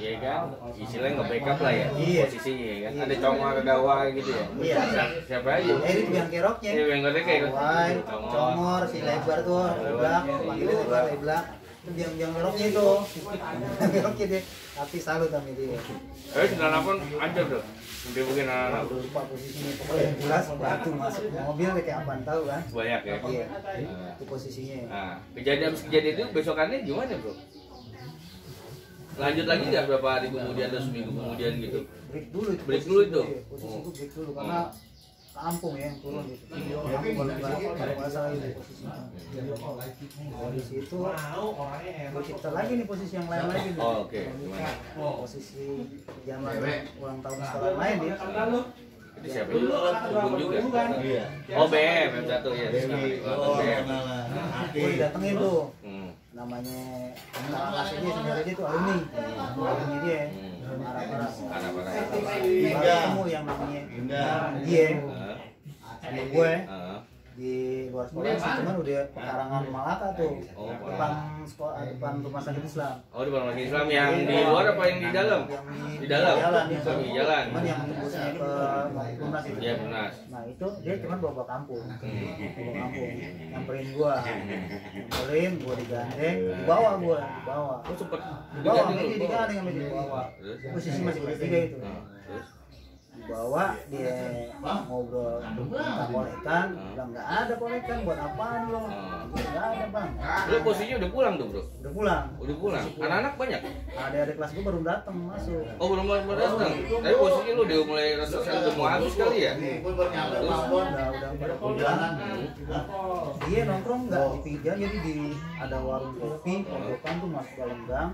ya kan? Istilahnya nge-backup lah ya, posisinya ya kan? Ada congor, ada wah gitu ya?
Iya.
Siapa aja?
Itu biang keroknya.
Iya, biang keroknya kayak
Wai, congor, si lebar tuh, leblak, panggilnya lebar, leblak. Itu biang keroknya itu. Biang keroknya deh. Tapi salut sama dia.
98 aja bro. Mungkin anak-anak
Udah lupa posisinya, pokoknya yang jelas batu masuk mobil kayak apaan tahu kan?
banyak ya.
Iya, itu posisinya.
Nah, kejadian itu besokannya gimana bro? Lanjut lagi nggak berapa hari kemudian atau seminggu kemudian gitu?
Break dulu itu.
Break dulu itu?
Posisi itu break dulu karena kampung ya yang turun gitu. Aku kalau nggak salah itu posisinya. Dari situ kita lagi nih posisi yang lain lagi nih.
Oh, oke. Gimana?
Posisi zaman ulang tahun sekolah lain ya.
Itu siapa? Hubung juga. Oh BM M1 ya. BM.
Gue didatengin tuh.
Hmm.
Namanya kakak kelasnya sendiri dia tuh alumni. Alumni dia. Marah-marah.
Anak-anak.
Baru ketemu yang namanya dia sama gue di luar sekolah sih, cuman udah pekarangan Malaka tuh.
Oh,
Depan sekolah, depan rumah sakit Islam.
Oh di rumah sakit Islam yang di luar apa yang di dalam? Di dalam.
Jalan ya.
Di jalan.
Cuman yang busnya ke Lunas itu.
Iya benar.
Nah itu dia cuman bawa kampung. Bawa kampung. Nyamperin gua. Nyamperin gua digandeng, dibawa gua, dibawa.
Oh sempet
Dibawa
diganti
sama
dulu.
dia, digandeng sama dia dibawa. Posisi masih kelas 3 itu.
Terus?
Dibawa dia ngobrol minta kolekan, bilang nggak ada kolekan, buat apaan lo? Nggak ada bang.
Lu posisinya udah pulang tuh bro?
Udah pulang.
Udah pulang. Anak-anak banyak?
Adik-adik kelas gue baru datang masuk.
Oh belum datang. Tapi posisinya lu udah mulai rasa udah mau habis kali ya?
Udah pada pulang. Dia nongkrong nggak di pinggir, jadi di ada warung kopi, pojokan tuh masuk dalam gang.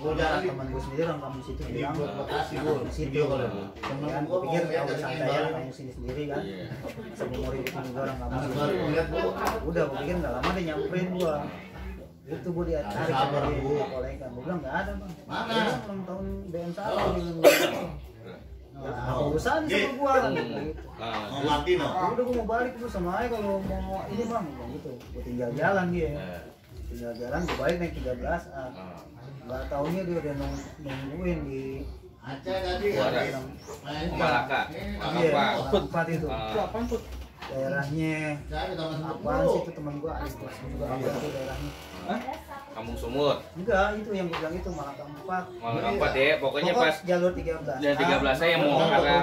Gue ada teman gue sendiri orang kamu situ bilang, di situ. Kemudian gue pikir udah santai ya kamu sini sendiri kan. Sebelum di sini juga orang kamu. Udah gue pikir nggak lama dia nyamperin gue. Itu gue dia tarik sama dia kolekan. Gue bilang nggak ada bang. Mana? Ulang tahun BM1 apa urusan sama gua gitu. Udah gua mau balik gua sama aja kalau mau ini bang gitu. Gua tinggal jalan dia. Tinggal jalan gua balik naik 13. Enggak taunya dia udah nungguin di
Malaka.
Iya, tempat itu. Itu apaan tuh? Daerahnya apaan sih itu teman gua ada kelas juga apa itu daerahnya?
Kampung Sumur.
Enggak, itu yang gua bilang itu Malaka 4.
Malaka 4 ya, pokoknya pas
jalur 13.
dan 13 saya mau arah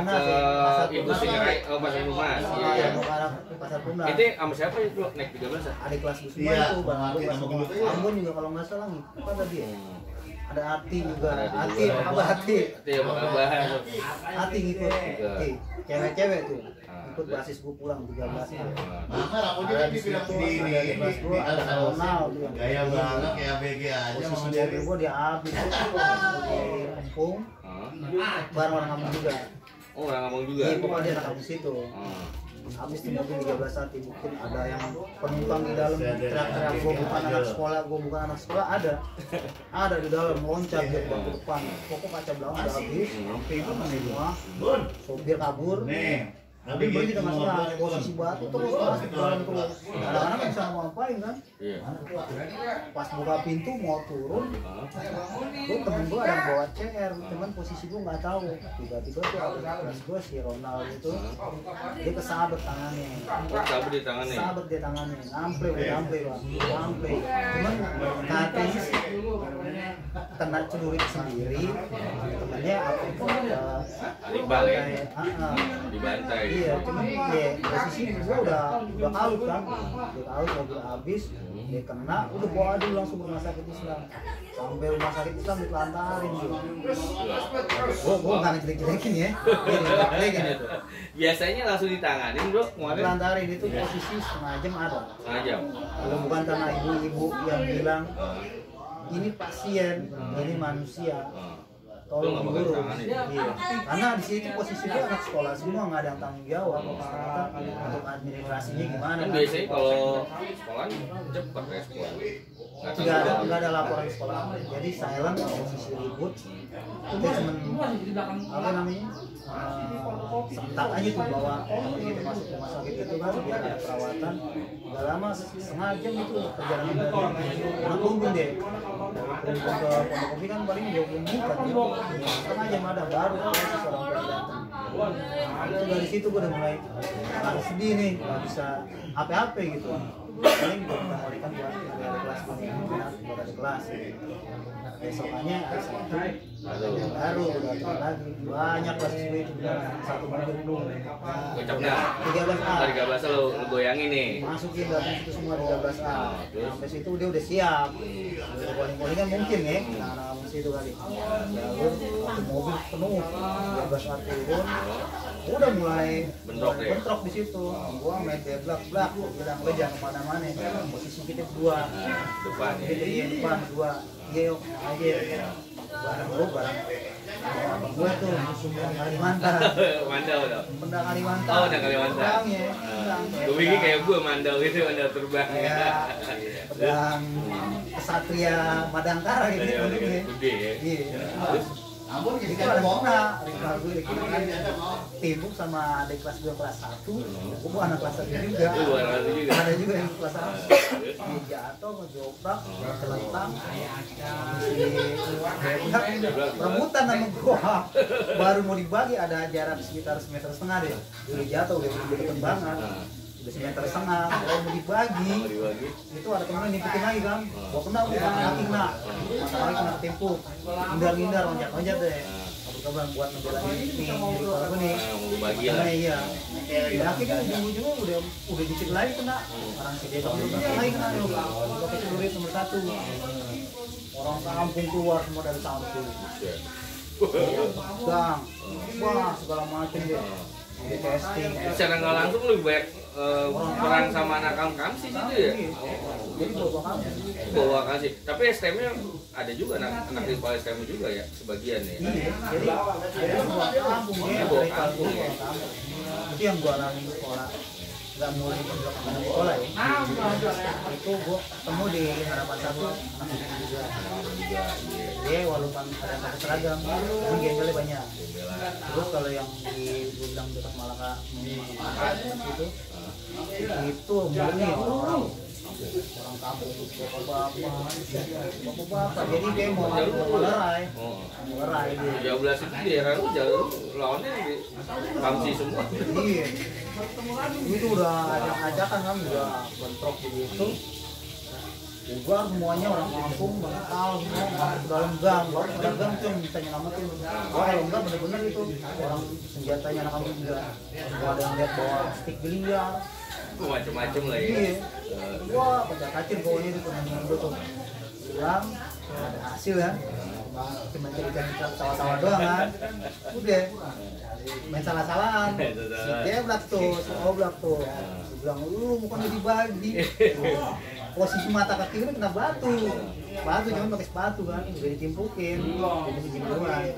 ke Ibu Singrai, oh Pasar Lumas. Iya.
Mau arah ke Pasar Lumas.
Itu sama siapa itu naik 13 ya?
Adik kelas gue semua itu, bang Ambon juga kalau nggak salah apa tadi ya? Ada Ati juga, Ati apa kabar Ati?
Itu ya apa kabar?
Ati ngikut, Ati, cewek-cewek tuh, ikut basis gue pulang 13 ya. Ada di situ, ada di kelas gue, ada Ronald tuh yang
gaya banget kayak ABG aja
posisi
sama
mobil gue dia habis, di Lampung, bareng orang kampung juga.
Oh orang ngomong juga.
Iya, pokoknya dia anak kampung situ. Habis tuh mobil 13 saat mungkin ada yang penumpang di dalam teriak-teriak gue bukan anak sekolah ada di dalam loncat ke depan pokok kaca belakang udah habis sampai itu semua sopir kabur mobil berhenti dengan serang posisi batu terus masuk ke dalam terus anak-anak kan bisa ngapain kan pas buka pintu mau turun gue temen gue ada yang bawa CR cuman posisi gue nggak tahu tiba-tiba tuh ada kelas gue si Ronald itu dia kesabet tangannya
Sabut di tangannya.
sabet dia tangannya nample bang cuman katanya sih kena celurit sendiri temennya apa itu
Iqbal ya? Dibantai.
iya cuman ya posisi gue udah out kan mobil habis dia kena udah bawa dulu langsung ke rumah sakit Islam sampai rumah sakit Islam ditelantarin gitu gue nggak ngejelek-jelekin ya dia ngejelek-jelekin itu
Biasanya langsung ditanganin bro kemarin.
ditelantarin itu posisi setengah jam ada
Setengah jam.
kalau bukan karena ibu-ibu yang bilang ini pasien ini manusia tolong diurus. Iya. Karena di sini posisi dia anak sekolah semua nggak ada yang tanggung jawab. Ternyata untuk administrasinya gimana?
Kan biasanya kalau sekolah cepat respon.
Nggak ada laporan sekolah. Jadi silent posisi ribut. Itu cuma apa namanya? Sebentar aja tuh bawa kita masuk rumah sakit itu kan biar ada perawatan. Nggak lama setengah jam itu perjalanan dari anak Kumbung deh. Dari Kumbung ke Pondok Kopi kan paling 20 menit kan. Setengah jam ada baru seorang polisi datang. Itu dari situ gue udah mulai sedih nih, nggak bisa apa-apa gitu. paling kita balikan buat dari kelas ini buat dari kelas. Besokannya ada satu yang baru datang lagi banyak kelas gue itu satu mobil penuh.
Gocapnya
13A.
13 lo goyangin nih.
Masukin gabung itu semua 13A. Sampai situ dia udah siap. Udah poling-polingan mungkin ya. Nah, situ kali. Lalu satu mobil penuh 13A turun. Udah mulai bentrok di situ. Gua main deblak-blak, bilang lo jangan kemana-mana. Posisi kita berdua.
Depan ya.
Kita di depan berdua. Iya, aja. Barang abang gue tuh musuh Kalimantan.
Mandau dong.
Pendang Kalimantan.
Oh, udah Kalimantan.
Ya.
Gue pikir kayak gue mandau gitu, mandau terbang.
Ya. Pedang Kesatria Madangkara gitu
Iya,
bentuknya.
gede ya.
Iya.
Terus
Ampun
Jadi
kita
kan ada
mau.
pernah rival gue di timbuk sama adik kelas 2 kelas 1. Gue anak kelas 1 juga.
Lu luar lagi juga.
Ada juga yang kelas 1. Dia jatuh, ngejobrak, celentang. Rebutan sama gua. Baru mau dibagi ada jarak sekitar 1,5 meter deh. Udah jatuh, udah deket banget. Udah 1,5 meter, kalau mau dibagi
mau dibagi.
itu ada temennya ngikutin lagi kan, gua kena udah kaki kena, masalahnya kena timpuk, hindar loncat deh, kabur buat ngebelain ini kalau gue nih,
Mau bagi lah.
temennya iya, ya akhirnya ujung-ujungnya udah dikit lagi kena, orang si Deka lagi kena yuk, pakai celurit nomor 1, orang kampung keluar semua dari samping, gang, wah segala macam deh, di testing,
Secara nggak langsung lebih banyak perang sama anak kamsi situ ya.
jadi bawa kamu.
Bawa kasih. Tapi STM-nya ada juga anak rival STM juga ya sebagian ya.
Iya, jadi gua kampung ya, dari kampung gua kampung. Itu yang gua alami di sekolah. Gak mulai di sekolah ya. Itu gua ketemu di Harapan 1 anak itu juga. Dia walaupun ada pakai seragam, tapi gembelnya banyak. Terus kalau yang di gua bilang dekat Malaka itu murni orang kampung itu bapak-bapak jadi dia mau melerai dia.
13 itu daerah lu jauh lawannya di kamsi semua.
Iya, itu udah ajakan kan udah bentrok begitu. Juga semuanya orang kampung mental semua masuk ke dalam gang, dalam gang tuh minta nyelamatin. Wah kalau enggak bener-bener itu orang senjatanya anak kampung juga. Gua ada yang lihat bawa stick biliar.
Macam-macam lah ya.
Iya. Wah pecah kacir pokoknya itu teman-teman gua tuh. Bilang ada hasil kan. Cuma cerita tawa-tawa doang kan. Udah main salah-salahan. Si Geblak tuh, si Oblak tuh. Dia bilang lu bukan dibagi. Posisi mata kaki itu kena batu cuma pakai sepatu kan udah ditimpukin jadi begituan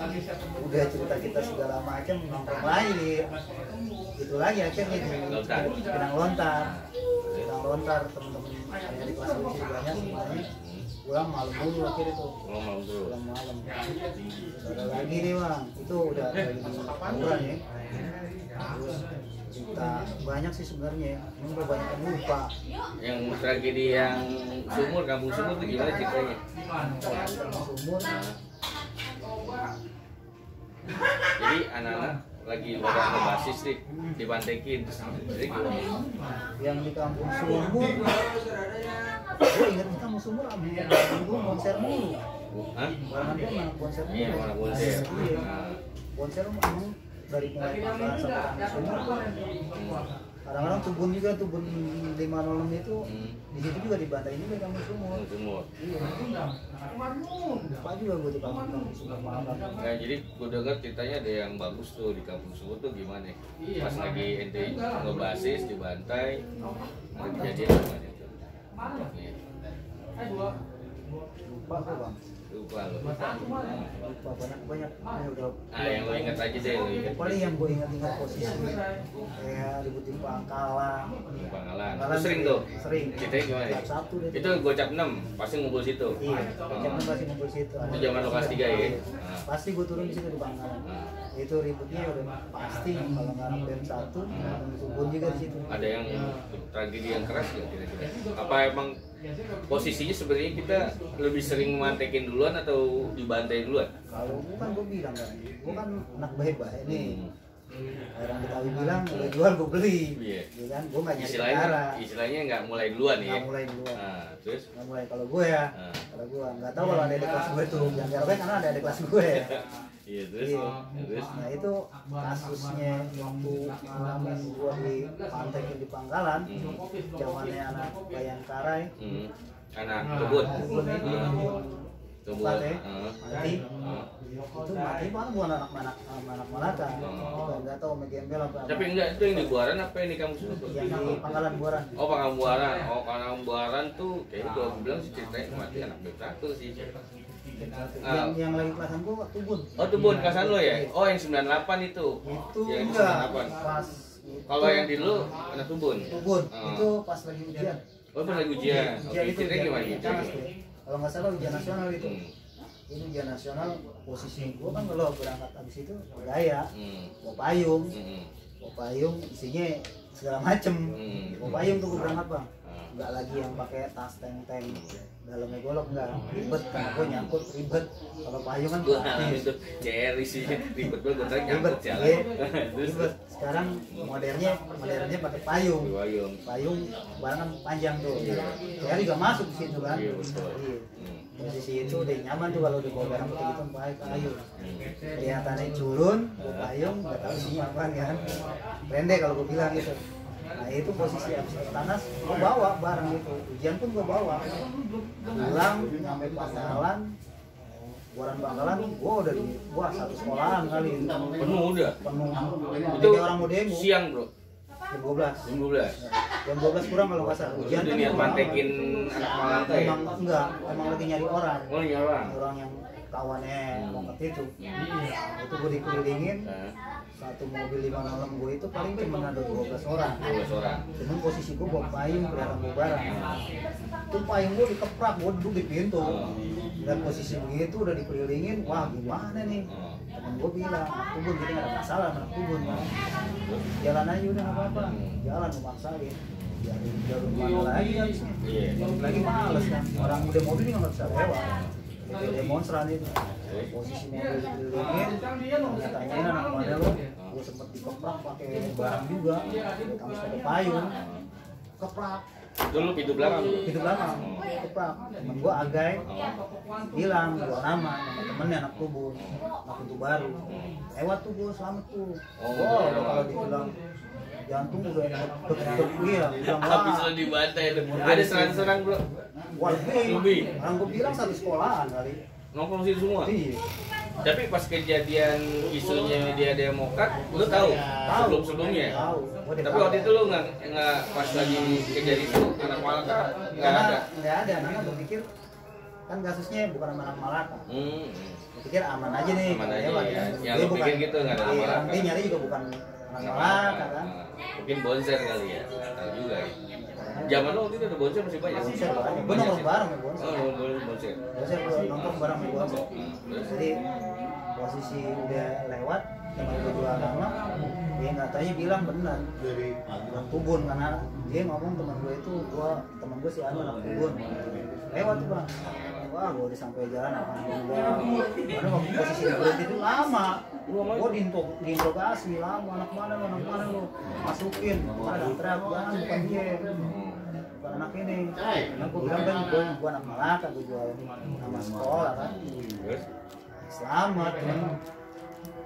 udah cerita kita segala macam nongkrong lagi itu lagi akhirnya di Pinang Lontar temen-temen yang di kelas ini banyak semuanya pulang malam dulu akhirnya tuh pulang malam ada lagi nih bang itu udah lagi tawuran ya terus kita banyak sih sebenarnya ini udah banyak yang lupa
Yang tragedi yang kampung sumur itu gimana ceritanya?
sumur
Jadi anak-anak lagi pada ngebasis nih dibantekin. Jadi gimana?
yang di kampung sumur gue inget di kampung sumur dulu konser mulu
Hah?
barengan dia anak konser mulu
Iya, anak konser.
iya konser emang dari mulai pangkalan sampai kampung sumur kadang-kadang tubun 506 itu di situ juga dibantai juga kampung sumur
Sumur.
iya lupa juga gue di kampung sumur malam
Nah, jadi gue dengar ceritanya ada yang bagus tuh di kampung sumur tuh gimana? Pas lagi ente ngebasis dibantai, ada kejadian gimana itu?
lupa tuh bang
Lupa lo.
lupa banyak ini udah
Yang lo ingat aja deh, lo ingat.
paling yang gue ingat posisi kayak ribut di Pangkalan
Pangkalan.
Pangkalan
Itu sering tuh.
sering
Ceritanya gimana?
Tiap Sabtu deh
Itu gocap 6, pasti ngumpul situ.
iya jam masih ngumpul situ
Itu zaman lo kelas 3 ya? Nah.
pasti gue turun di situ di Pangkalan
Nah.
itu ributnya udah pasti kalau nggak anak BEM 1 subun juga di situ
Ada yang tragedi yang keras nggak kira-kira? Apa emang posisinya sebenarnya kita lebih sering memantekin duluan atau dibantai duluan?
kalau gue kan gue bilang kan gue kan anak baik-baik nih orang Betawi bilang udah jual gue beli,
Iya.
ya kan, gue nggak nyari perkara,
Istilahnya nggak mulai duluan ya.
nggak mulai duluan,
Nah, terus
nggak mulai kalau gue ya,
Nah.
kalau gue nggak tahu kalau ada di kelas gue tuh, yang jarang karena ada di kelas gue ya.
iya terus
Iya.
terus
Nah itu kasusnya waktu ngalamin gue di pantai di Pangkalan, zamannya anak Bayangkara ya.
anak kebun.
Kebun itu
Kebun.
tempat ya,
Heeh.
mati. Itu mati mana bukan anak Malaka, nggak tahu sama gembel apa.
Tapi enggak itu yang di Buaran apa yang di kampus itu?
Yang di Pangkalan Buaran.
Oh Pangambuaran. Oh Pangambuaran tuh kayaknya gua bilang sih ceritanya mati anak B1 sih.
Yang lagi kelasan gua Tubun.
Oh Tubun kelasan lo ya? Oh yang 98 itu.
Itu
yang
enggak
98.
pas.
Kalau yang di lu anak Tubun.
Tubun
Oh.
itu pas lagi ujian.
Oh pas lagi ujian. Oke,
Ujian itu
ceritanya gimana
ujian
gitu?
panas tuh. Kalau nggak salah ujian nasional itu. Itu ujian nasional, posisi gua kan kalau berangkat habis itu gaya, bawa payung, isinya segala macem. Bawa payung tuh gua berangkat bang. Nggak lagi yang pakai tas teng-teng dalamnya golok, nggak ribet karena gue nyangkut ribet. Kalau payung kan
Gua
praktis.
itu CR sih ribet banget gue tadi
Ribet,
nyangkut jalan.
iya.
Terus
Ribet. Sekarang modernnya pakai payung.
Payung.
Payung barangan panjang tuh. CR juga masuk di situ kan.
Iya betul.
Iya. Posisi itu udah nyaman tuh kalau dibawa barang begitu pakai payung. Kelihatannya culun, bawa payung, nggak tahu isinya apaan kan. Pendek kalau gue bilang gitu. Nah itu posisi abis panas, gue bawa barang itu. Ujian pun gue bawa. Pulang sampai Pangkalan, Buaran Pangkalan, gue udah di satu sekolahan kali.
Penuh udah.
Penuh.
Itu
Jadi orang mau demo.
siang bro.
Jam 12.
Jam 12.
Jam 12 kurang kalau nggak salah.
Udah niat mantekin anak Malaka ya?
Emang enggak, emang lagi nyari orang.
Oh iya orang.
Orang yang kawannya mongket itu. Itu gue dikelilingin.
Nah,
Satu mobil 5 gue itu paling cuma ada 12 orang.
12 orang.
Cuman posisi gue bawa payung kelihatan bawa barang. Itu payung gue dikeprak, gue duduk di pintu. Dan posisi begitu udah dikelilingin, wah gimana nih? Temen gue bilang, Tubun kita nggak ada masalah sama Tubun kan. Jalan aja udah nggak apa-apa, jalan memaksain. Jadi jalur mana lagi habisnya?
Iya.
Lagi males kan, orang udah mobil juga nggak bisa lewat. Itu demonstran itu. Posisi mobil dikelilingin, tanyain anak mana lo? Gue sempet dikeprak pakai barang juga, kami pakai payung, keprak.
Itu lu pintu belakang bro?
Itu belakang, keprak. Temen gue Agai bilang dua nama temennya anak Tubun, anak pintu baru. Lewat tuh gue selamat tuh. Oh, kalau dibilang jantung udah deg-deg dia, bilang
Habis
wah.
lo dibantai tuh. Ada serang-serang bro.
Wah lebih. Orang gue bilang satu sekolahan kali.
Nongkrong situ semua.
Iya.
Tapi pas kejadian isunya dia demokat, lu tahu sebelum-sebelumnya.
Tahu.
Tapi waktu itu lu nggak pas lagi kejadian itu anak Malaka nggak ada.
Nggak ada, karena gue pikir kan kasusnya bukan sama anak Malaka. Gue pikir aman aja nih.
Aman aja
lewat,
ya.
kan.
Yang
Dia
lu
bukan-
pikir gitu nggak ada anak
iya,
Malaka.
Dia nyari juga bukan anak Malaka kan.
Mungkin bonser kali ya. Nggak tahu juga ya. Zaman lo waktu itu ada bonser masih banyak.
Bonser banyak. Gue nongkrong bareng ya bonser.
Oh, bonser.
Bonser gue nongkrong bareng sama bonser.
Terus?
Jadi posisi udah lewat, teman gue jual nama, dia nggak tanya bilang benar.
Dari
Anak Tubun karena dia ngomong teman gue itu teman gue si Anu anak Tubun. Lewat tuh bang. Wah, gue udah sampai jalan alhamdulillah. Karena waktu posisi berhenti itu lama. Gue diinterogasi lama, anak mana lu? Masukin. Ada teriak, bukan dia. Bukan anak ini. Karena gue bilang kan gue anak Malaka, gue jual nama sekolah kan.
Terus?
Selamat, cuman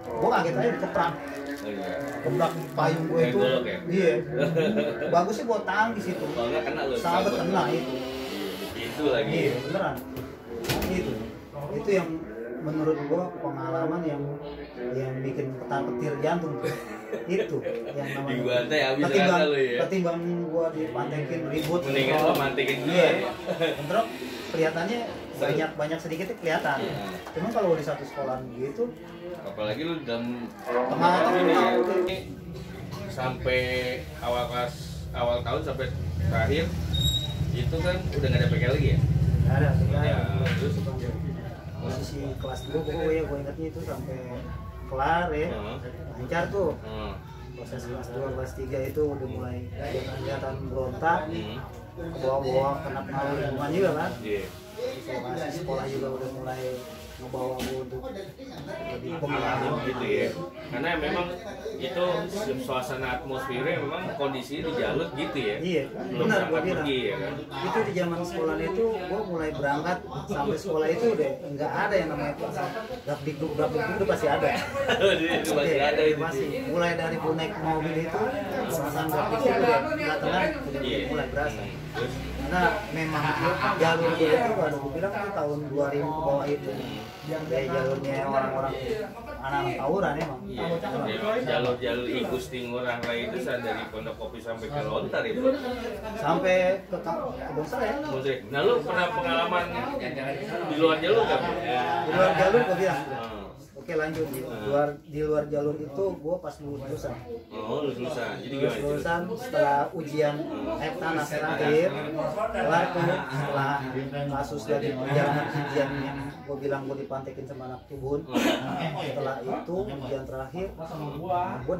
gue kaget aja dikeprak.
Oh iya.
Keprak payung gue itu.
Golok ya?
Iya. Bagusnya buat tangkis itu.
Kalau nggak kena lu.
Sahabat kena itu.
Itu lagi.
Iya beneran. Itu yang menurut gua pengalaman yang bikin petar petir jantung itu yang namanya
Dibantai habis
ketimbang,
rasa lu ya.
ketimbang gua dipantekin ribut
Mendingan lo mantekin gue.
iya bentrok kelihatannya banyak sedikitnya kelihatan cuman kalau di satu sekolahan gitu
Apalagi lu dalam
Pengalaman
ini sampai awal tahun sampai terakhir itu kan udah nggak ada PK lagi ya?
nggak ada
Ya, terus
posisi kelas 2 gue ingatnya itu sampai kelar ya lancar tuh proses kelas 2 kelas 3 itu udah mulai kelihatan berontak ke bawah-bawah kena pengaruh lingkungan juga kan
Iya.
isolasi sekolah juga udah mulai ngebawa gue untuk lebih
Alami gitu ya, karena memang itu suasana atmosfernya memang kondisi di jalur gitu ya.
Iya,
Belum
benar gue
berangkat
bilang.
pergi ya kan.
Itu di zaman sekolah itu, gue mulai berangkat sampai sekolah itu deh, nggak ada yang namanya dapdikduk itu pasti ada.
Itu masih
Oke,
ada itu.
masih. Mulai dari gue naik mobil itu, perasaan dapdik itu udah belakangan udah
Iya.
mulai berasa.
Terus
Karena memang jalur gue itu baru gue bilang itu tahun 2000 ke bawah itu. Dari jalurnya orang-orang anak-anak tawuran emang.
iya, jalur-jalur Igus Ngurah Rai itu dari Pondok Kopi sampai ke Lontar ya, Bro.
Sampai ke Kebun Sari.
Maksudnya, nah lu pernah pengalaman di luar jalur nggak, Bro?
Di luar jalur gue bilang.
Hmm.
Oke lanjut di luar jalur itu gue pas lulusan.
Oh, lulusan. Jadi gimana itu?
Lulusan setelah ujian air tanah terakhir kelar tuh setelah kasus dari perjalanan ujian yang gue bilang gue dipantekin sama anak Tubun. Setelah itu ujian terakhir gue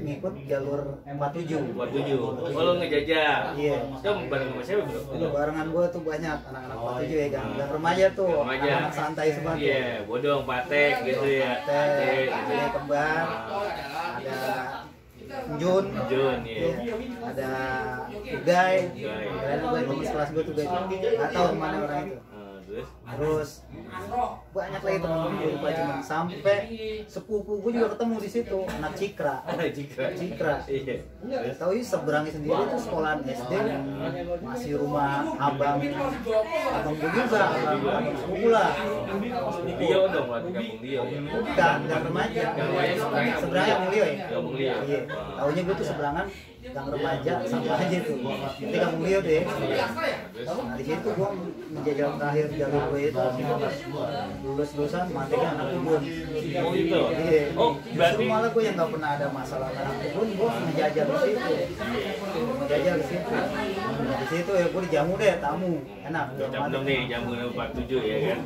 ngikut jalur 47.
Buat 7. Oh, lu ngejajah.
Iya.
Itu bareng sama siapa, Bro?
Itu barengan gue tuh banyak anak-anak 47 ya kan. Dan remaja tuh,
Remaja.
anak santai semua tuh.
Iya, bodong, patek gitu ya.
Teh, ada kembar, ada Jun,
Jun, iya.
ada Uday,
Uday.
kalian gue teman kelas gue tuh guys, nggak tahu mana orang itu.
Terus?
Terus banyak lagi teman-teman gue lupa cuman sampai sepupu gue juga ketemu di situ, anak Cikra. Cikra.
Iya.
Tahu ya seberangnya sendiri itu sekolahan SD, masih rumah abang gue juga, abang sepupu lah.
Dio dong, waktu kampung Dio ya.
Bukan, dan remaja.
Yang remaja
Seberangnya Mulyo ya.
Kampung Dio.
Iya. Taunya gue tuh seberangan gang remaja sama aja tuh. Jadi kampung Dio deh. Nah di situ gue menjajal terakhir jalur gue itu lulusan mantekin anak Tubun.
Oh gitu.
Iya.
Oh, berarti
Justru malah gue yang nggak pernah ada masalah dengan anak Tubun, gue ngejajal di situ. Ngejajal di situ. Nah, di situ ya gue dijamu deh tamu. Enak.
gocap 6 nih, jam 47 ya kan.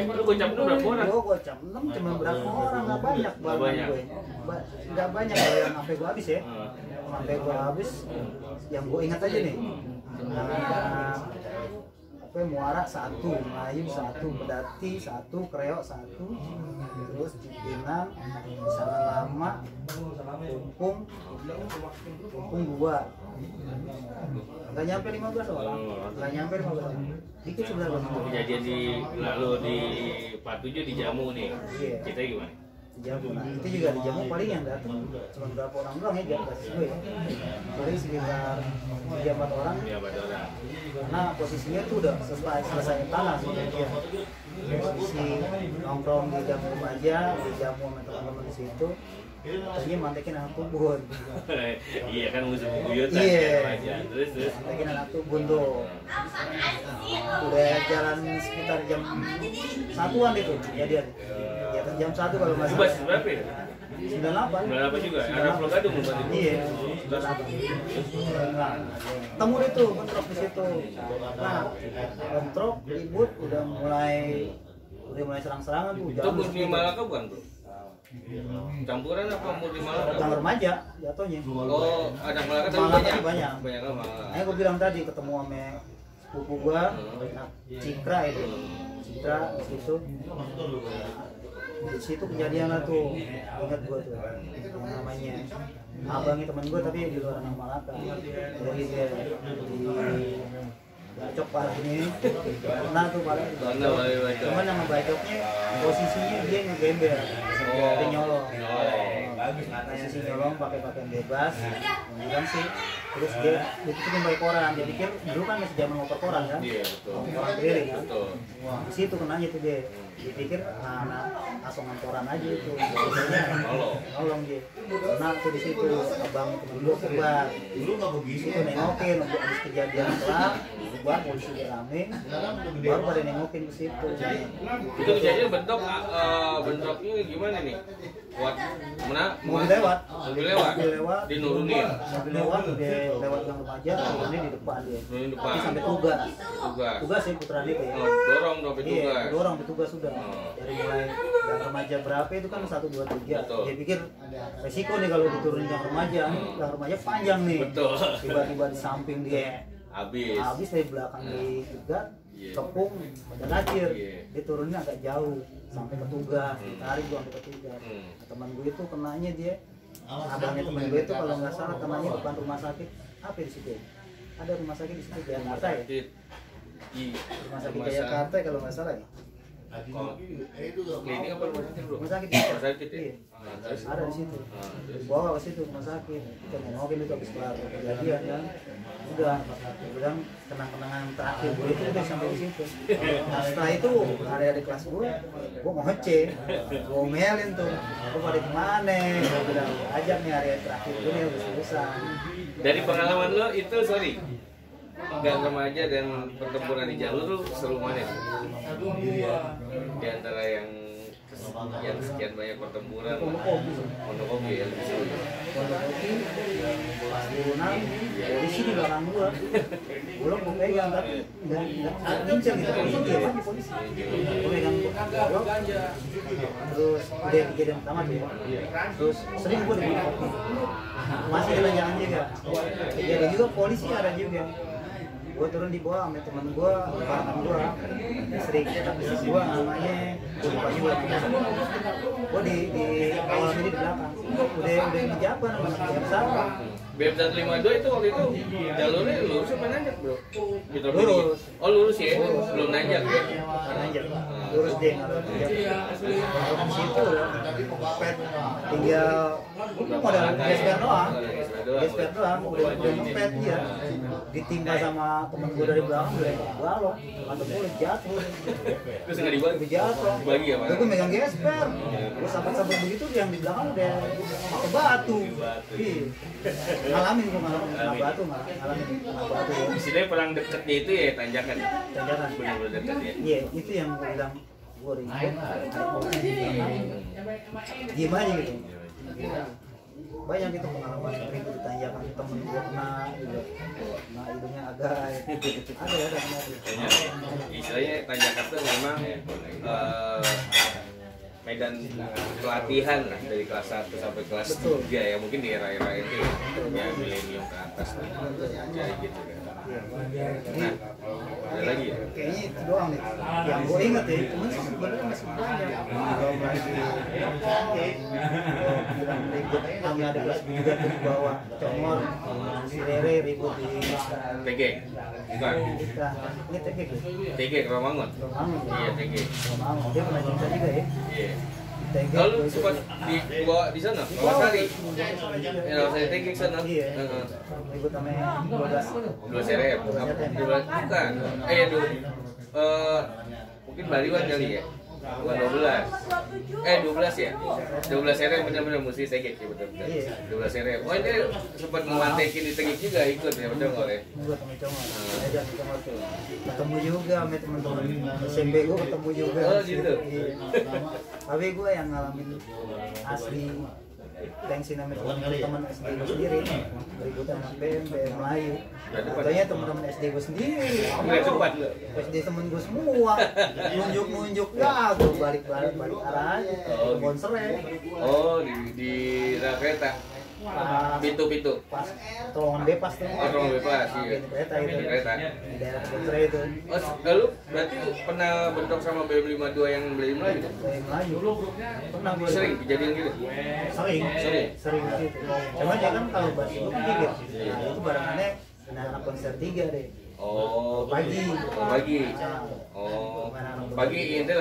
Lu gocap 6 berapa orang?
Gue gocap 6 cuma berapa orang, nggak banyak
Nggak banyak.
gue. Nggak banyak kalau yang sampai gue habis ya. Sampai gue habis, yang gue ingat aja nih. Apa Muara 1, Melayu 1, Pedati 1, Kreo 1, terus Cipinang, Sana Lama, Tumpung 2. Nggak nyampe 15 orang. Nggak nyampe 15 orang. Dikit sebenarnya.
Kejadian di lalu di 47 di Jamu nih.
Iya.
Kita gimana?
Jamu, nah itu juga di Jamu paling yang datang cuma berapa orang doang ya, jangan basis gue ya. Paling sekitar 3-4 orang.
Ya, pada orang.
Karena posisinya tuh udah selesai tanah sebenarnya. Posisi nongkrong di Jamu aja, di Jamu sama teman-teman di situ. Tadinya mantekin anak Tubun.
Iya kan musuh buyutan
Iya.
kan aja. Terus
Mantekin anak Tubun tuh. Udah jalan sekitar jam 1-an itu kejadian. Ya jam 1 kalau nggak
itu
salah.
basis berapa ya?
98.
98 juga. Ada Pulau Gadung bukan itu?
Iya, 98. Nah, ketemu deh tuh bentrok di situ. Nah, bentrok ribut udah mulai serang-serangan tuh.
Itu Murni Malaka bukan, Bro? Campuran apa Murni Malaka?
Gang remaja jatuhnya.
Oh, ada Malaka tapi
Malaka
banyak.
banyak.
Banyak kan Malaka.
Makanya gue bilang tadi ketemu sama sepupu gua, Cikra itu. Cikra di situ. Di situ kejadian lah tuh, ingat gua tuh yang namanya abangnya teman gua tapi di luar anak Malaka. Jadi dia di bacok parahnya, nah tuh paling
Mana paling bacok?
cuman nama bacoknya posisinya dia ngegembel, dia nyolong. Posisi nyolong pakai pakaian bebas, kemudian sih terus dia ditutupin pakai koran. Dia pikir dulu kan masih zaman ngoper koran kan,
Iya, betul.
koran keliling kan.
Betul.
Di situ kenanya tuh dia dipikir anak asongan koran aja itu, biasanya nolong dia. Karena tuh di situ abang temen gue sebar,
Dulu nggak
di
begitu.
situ nengokin untuk habis kejadian kelar, bubar polisi rame, baru pada nengokin ke situ.
Itu kejadian bentroknya gimana nih? Buat
Mobil lewat,
Mobil lewat. Dinurunin.
mobil lewat, udah lewat gang remaja, turunnya di depan dia.
Di depan.
Tapi sampai tugas,
Tugas.
tugas sih putra dia ya.
Oh, dorong sampai
Iya,
tugas.
dorong petugas sudah.
Oh.
Dari mulai gang remaja berapa itu kan 1, 2, 3.
Betul.
Dia pikir resiko nih kalau diturunin gang remaja panjang nih.
Betul.
Tiba-tiba di samping dia
Habis.
habis dari belakang dijegat,
Iya.
kepung udah lacir,
Iya.
dia turunnya agak jauh sampai ke Tugas, ditarik gua sampai ke Tugas. Nah, teman gue itu kenanya dia, abangnya teman gue itu kalau nggak salah kenanya depan rumah sakit apa di situ? Ada rumah sakit di situ Jakarta ya? Rumah sakit Jakarta kalau nggak salah ya?
Klinik apa rumah sakit bro?
Rumah sakit.
Rumah sakit ya?
Iya.
Terus?
Ada di situ.
Terus?
Bawa ke situ rumah sakit. Kita nengokin itu habis kelar kejadian kan. Udah, dia bilang kenang-kenangan terakhir gue itu udah sampai di situ. Nah, setelah itu adik-adik kelas gue mau ngecek, gue omelin tuh, gue pada kemana? Gue bilang ajak nih area terakhir gue nih udah selesai.
Dari pengalaman lo itu, sorry, gang remaja dan pertempuran di jalur tuh seru mana? Di antara yang sekian banyak pertempuran, Pondokopi ya lebih seru.
Pondokopi, pas diunang, polisi di belakang gua. Belum gua pegang tapi nggak ngincer gitu, polisi dia lagi polisi. Gua pegang gua, terus udah kejadian pertama tuh. Terus sering gua di kopi, masih jalan-jalan juga. Jadi juga polisi ada juga. Gua turun di bawah sama temen gua, belakang gua, sering tapi gua namanya gua lupa juga. Gua di awal ini di belakang, udah ngejaban sama siapa siapa.
BM152 itu waktu itu jalurnya lurus apa nanjak bro? Gitu,
Lurus.
Oh lurus ya? Belum nanjak ya?
Nanjak, lurus deh kalau nanjak. Kalau di situ pet tinggal modal gesper doang, udah ngepet dia. Ditimpa sama temen gue dari belakang udah balok, kata gue udah jatuh.
Terus nggak dibagi?
Udah jatuh.
Dibagi ya, Pak?
Gue megang gesper. Gue sabar-sabar begitu yang di belakang udah pakai batu. Ih, ngalamin gue kena batu, ngalamin kena batu. Ya.
Istilahnya perang dekatnya itu ya tanjakan.
Tanjakan.
Benar-benar dekat ya.
Iya, itu yang gue bilang gue ribet. Diem aja gitu. Banyak itu pengalaman ribut di tanjakan, temen gue kena juga, kena hidungnya agak ada kena tuh.
Istilahnya tanjakan itu memang medan pelatihan lah dari kelas 1 sampai kelas 3 ya, mungkin di era-era itu ya milenium ke atas lah. Jadi gitu kan. Nah, ada lagi ya?
Kayaknya itu doang nih yang gue inget ya, cuman sih sebenarnya masih banyak. Kalau lagi bilang ribut kami ada kelas juga tuh di bawah Congor, si Rere ribut di
TG? Bukan?
kita ini TG tuh
TG Rawamangun?
Romangun
Iya TG.
Romangun dia pernah cerita juga ya
Iya.
TG
Lalu
itu
sempat dibawa di sana? Rawasari? Ya Rawasari TG ke sana?
iya
Heeh.
ribut sama 12
Dua serep? Bukan. Mungkin Baliwan kali ya? Bukan 12. 12 ya? 12 serep benar-benar mesti tegek ya betul-betul.
Iya.
12 serep. Oh ini sempat memantekin di tegek juga ikut ya betul nggak ya?
gue sama Congor ada di Congor tuh ketemu juga sama teman-teman SMP gue ketemu juga
Oh, gitu?
iya. Tapi gue yang ngalamin asli tensin sama teman SD gue sendiri berikut anak BM Melayu katanya teman-teman SD gue sendiri
Nggak sempat lo?
SD temen gue semua nunjuk ya gue balik arah aja ke Bonsere
Oh di rel kereta?
pas
Pintu-pintu?
pas terowongan bebas tuh
Terowongan bebas, iya.
pintu kereta itu
Pintu kereta.
di daerah Bonsere itu
Oh, lalu berarti pernah bentrok sama BM52 yang beli Melayu?
BM Melayu pernah gue
Sering kejadian gitu?
sering gitu cuma dia kan kalau bahas itu kan gigit nah itu barangannya anak konser 3 deh
Oh,
pagi
Oh, pagi ini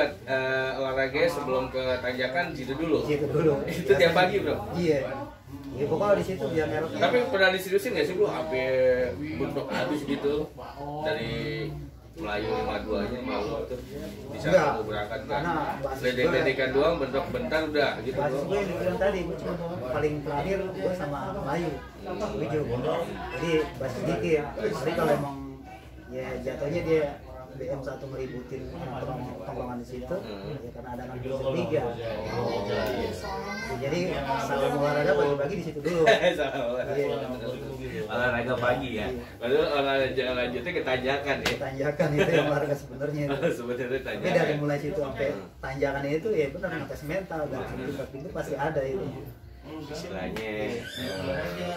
olahraga sebelum ke tanjakan di situ dulu.
di situ dulu
Itu tiap pagi bro.
iya ya pokoknya di situ biar merah
Tapi pernah diseriusin nggak sih bro? Sampai bentrok habis gitu dari Melayu 52-nya malu tuh bisa
Enggak.
mau berangkat kan?
Karena basis
Ledek-ledekan doang bentrok bentar udah gitu
basis
bro.
gue yang dibilang tadi gue cuma paling terakhir gue sama Melayu Wiju jadi basis dikit tapi kalau emang ya jatuhnya dia BM satu meributin tongkrongan di situ ya karena ada anak konser 3 jadi salam olahraga pagi-pagi di situ dulu
Salah olahraga pagi ya. Lalu olahraga lanjutnya ke tanjakan ya.
tanjakan itu yang olahraga sebenarnya itu.
Sebenarnya
Tapi
tanjakan.
dari mulai situ sampai tanjakan itu ya benar ngetes mental dan pintu pasti ada itu.
istilahnya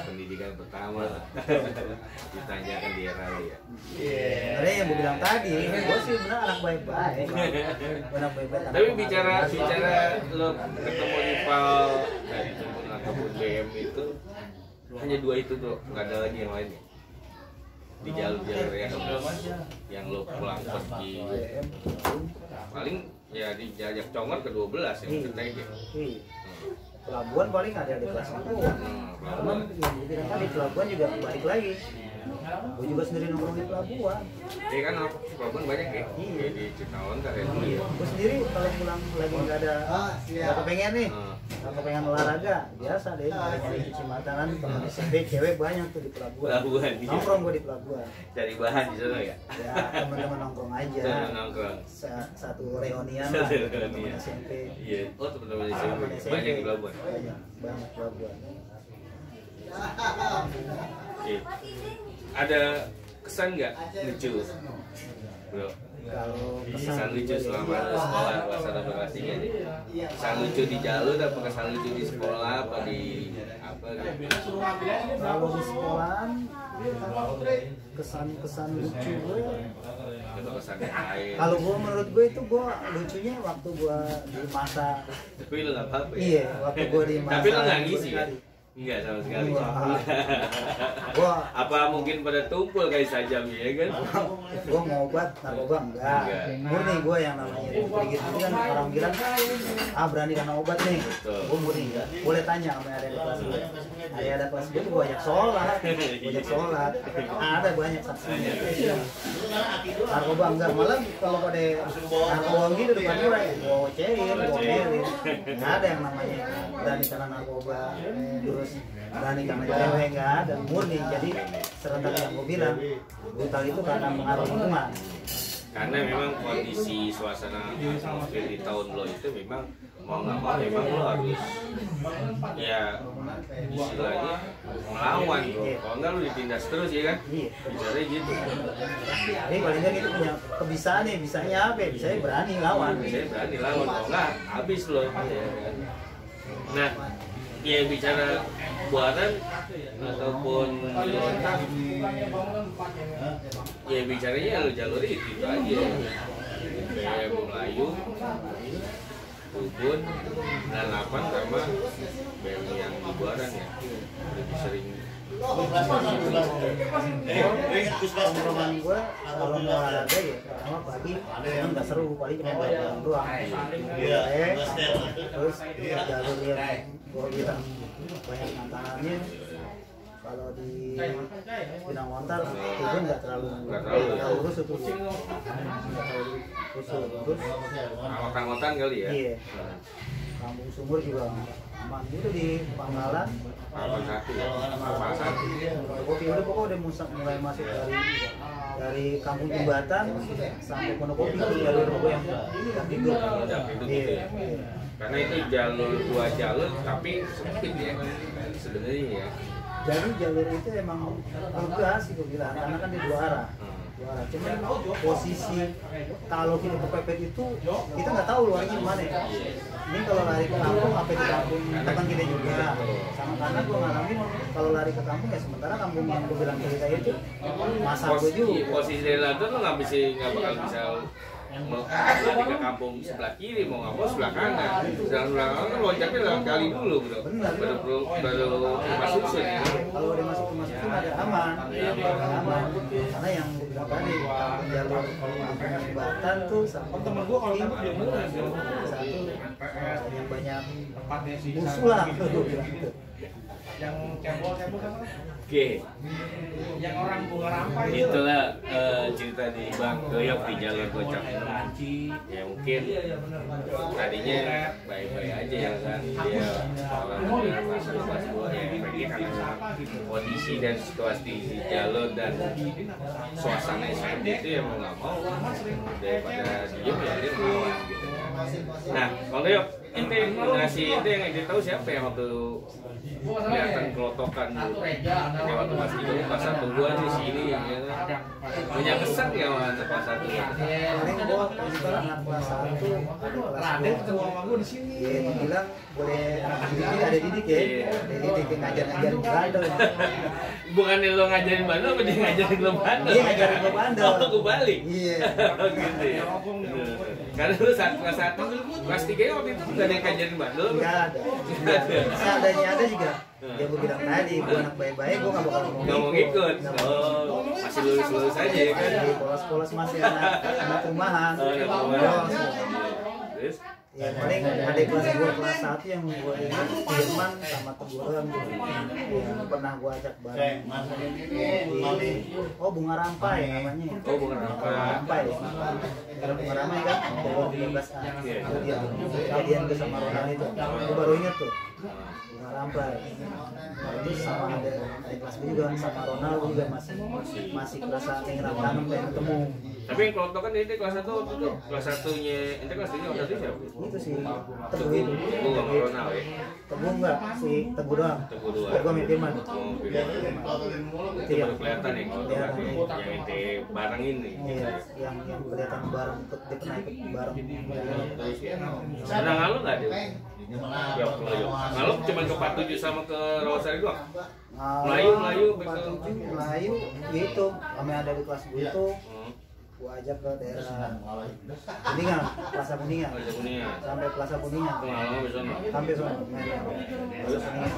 pendidikan pertama ditanyakan di rally ya.
Sebenarnya yang gue bilang tadi, gue sih benar anak baik-baik. Anak baik-baik.
Tapi bicara lo ketemu rival dari Tumpul ataupun BM itu hanya dua itu tuh, nggak ada lagi yang lainnya di jalur-jalur yang lo pulang pergi paling ya dijajak congor ke 12 yang ketek ya.
Pelabuhan paling ada di kelas 10. Cuman yang gue bilang tadi pelabuhan juga balik lagi. Gue juga sendiri nongkrong di pelabuhan.
Iya kan pelabuhan banyak ya. Iya di Citaon kan ya.
Gue sendiri kalau pulang lagi nggak ada nggak kepengen nih, nggak kepengen olahraga biasa deh nyari cuci makanan teman SMP cewek banyak tuh di pelabuhan. Nongkrong gue di pelabuhan.
Cari bahan di sana ya.
Ya teman-teman nongkrong aja.
Nongkrong.
Satu reunian lah. Teman SMP.
Iya. Oh teman-teman SMP banyak di pelabuhan.
Banyak pelabuhan.
Oke. Ada kesan nggak lucu, bro?
Kalau
Kesan lucu selama sekolah bahasa adaptasinya nih. Kesan lucu di jalur apa kesan lucu di sekolah apa di apa gitu?
Kalau di sekolahan kesan lucu gue.
Atau kesan yang lain?
Kalau gue menurut gue itu gue lucunya waktu gue di masa.
Tapi lu nggak apa-apa ya?
Iya, waktu gue di masa.
Tapi lu nggak ngisi kan? Enggak sama sekali.
Gua
apa mungkin pada tumpul kayak sajam ya kan?
Gua mau obat narkoba enggak. Murni gua yang namanya dikit itu kan orang bilang berani karena obat nih. Gua murni enggak. Boleh tanya sama ada di kelas gue. Ada kelas gue tuh banyak sholat. Ada banyak saksinya. Narkoba enggak, malah kalau pada narkoba gitu depan gue gua ocelin. Enggak ada yang namanya berani karena narkoba. Terus berani karena cewek nggak ada, murni. Jadi serentak yang gue bilang brutal itu karena pengaruh lingkungan.
Karena memang kondisi suasana atmosfer di tahun lo itu memang mau nggak mau memang lo harus ya istilahnya melawan bro. Kalau nggak lo ditindas terus ya kan? Bicaranya gitu.
Jadi paling nggak itu punya kebisaan nih, bisanya apa? Bisanya berani lawan.
Kalau nggak habis lo. Nah, ya bicara buatan ataupun ya bicaranya jalur itu aja. BM Melayu, Ubud, dan 8 sama BM yang di Buaran ya. Lebih sering.
Tongkrongan gue kalau mau olahraga ya pertama pagi kan nggak seru, paling cuma jalan doang. Terus jalur yang gue bilang banyak tantangannya. Kalau di Pinang Lontar itu nggak terlalu urus itu. Terus
makan kali ya.
Iya. Kampung Sumur juga aman gitu di Pangkalan. Kopi udah pokoknya udah mulai masuk dari Kampung Jembatan sampai Pondokopi itu jalur pokoknya yang tidur. Iya.
Karena itu jalur 2 jalur tapi sempit ya sebenarnya ya.
Jadi jalur itu emang lega sih gue bilang karena kan di 2 arah. Cuman posisi kalau kita kepepet itu kita nggak tahu luarnya mana. Ini kalau lari ke kampung apa di kampung teman kita juga. Sama karena gue ngalamin kalau lari ke kampung ya sementara kampung yang gue bilang cerita itu masa gue juga.
Posisi dari lantai lo nggak bakal bisa mau lari ke kampung sebelah kiri mau nggak mau sebelah kanan. Sedangkan sebelah kanan kan loncatnya lewat kali dulu bro. Baru masuk susun.
Kalau udah masuk susun ada aman. Karena yang gue bilang tadi jalur kampung Jembatan tuh sampai temen gue kalau dapat satu yang banyak musuh lah
yang cebol kan
Oke.
yang orang bunga rampai
Itulah cerita di Bang Doyok di jalur Gocok. Ya mungkin tadinya baik-baik aja ya kan dia orang dengan rasa lepas gua ya pengen karena kondisi dan situasi di jalur dan suasana seperti itu ya mau nggak mau daripada diem ya dia melawan gitu. Nah, kalau yuk, ente generasi ente yang ente tahu siapa yang waktu kelihatan kelotokan dulu? Kayak waktu pas itu pas satu gua di sini, ya kan? Punya kesan ya waktu pas satu.
Paling gua pas anak kelas 1 ada kelas
Raden
2.
ketemu sama gua di sini.
Iya, dibilang boleh didik, ada didik ya. Ada didik yang ngajarin bandel.
Bukannya lo ngajarin bandel, apa dia ngajarin lo bandel?
Iya, ngajarin gua bandel.
Oh, kebalik.
Iya.
Gitu ya. Karena lu saat kelas 1, kelas 3 waktu itu nggak ada yang ngajarin bandel.
Enggak ada. Seadanya ada juga. Ya gua bilang tadi, gua anak baik-baik, gua nggak bakal
Nggak mau ngikut. Oh, masih lulus-lulus aja ya kan?
Di polos-polos masih anak rumahan.
Oh, anak rumahan.
Polos.
Terus?
Ya paling ada kelas gua kelas 1 yang gua ingat Firman sama Teguran yang pernah gua ajak bareng. Oh Bunga Rampai namanya.
Oh, bukan apa.
Rampai. Kalau Bunga Rampai kan umur 13 an. Jadian gua sama Ronald itu. Gua baru ingat tuh. Bunga Rampai. Nah, itu sama ada kelas gua juga sama Ronald juga masih kerasa pengen kangen pengen ketemu.
Tapi yang kelontokan ini kelas 1 waktu itu, kelas 1-nya, ente kelas 3 waktu itu siapa?
Itu sih Teguh itu.
Teguh sama Ronald ya?
Teguh enggak si Teguh doang.
Teguh doang.
Teguh sama Firman.
Oh, itu baru kelihatan ya kalau berarti yang ente barengin nih.
Iya, yang kelihatan bareng ikut dia pernah ikut bareng.
Terus ya. Pernah ngalu nggak dia? Ya, ngalu cuma ke 47 sama ke Rawasari doang? Melayu,
Melayu, ya itu kami ada di kelas gue itu, gua ajak ke daerah Kuningan, Plaza Kuningan, sampai Plaza Kuningan,
Pengalaman di sana.
sampai sana main Plaza Kuningan.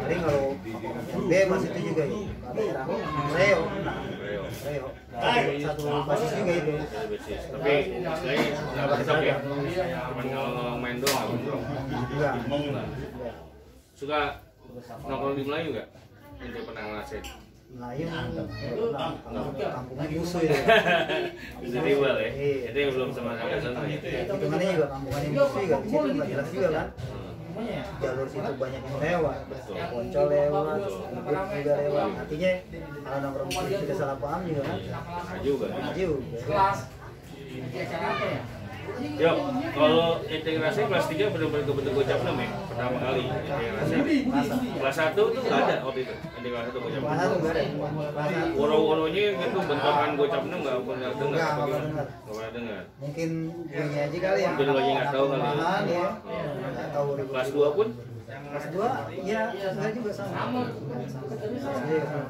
Jadi kalau B masih itu juga ya, ke daerah Reo, nah Reo, satu basis juga itu.
Tapi istilahnya nggak cocok ya? Cuma kalau main doang,
Enggak.
suka nongkrong di Melayu nggak? Ente pernah ngerasain?
Melayu, kampungnya musuh itu.
Bisa rival ya? Itu yang belum sama sampai sana ya?
Hitungannya juga kampungnya musuh juga, di situ nggak jelas juga kan. Jalur situ banyak yang lewat, Poncol lewat, Ubud juga lewat. Artinya kalau nongkrong di situ kita salah paham juga kan.
Nah juga.
Maju.
Yo, kalau ente ngerasain kelas 3 benar-benar kebentuk gocap 6 ya? Pertama kali ente ngerasain. Kelas 1 tuh nggak ada waktu itu? Ente kelas 1 gocap 6?
Kelas 1 nggak ada. Kelas 1.
Woro-woronya gitu bentrokan gocap 6 nggak pernah dengar?
Nggak
apa
pernah
gimana?
dengar.
Nggak pernah dengar.
Mungkin gue aja kali ya.
Mungkin lo aja nggak tahu kali ya.
Rumahan ya. Nggak tahu
Kelas 2 pun?
Kelas 2 ya enggak juga sama.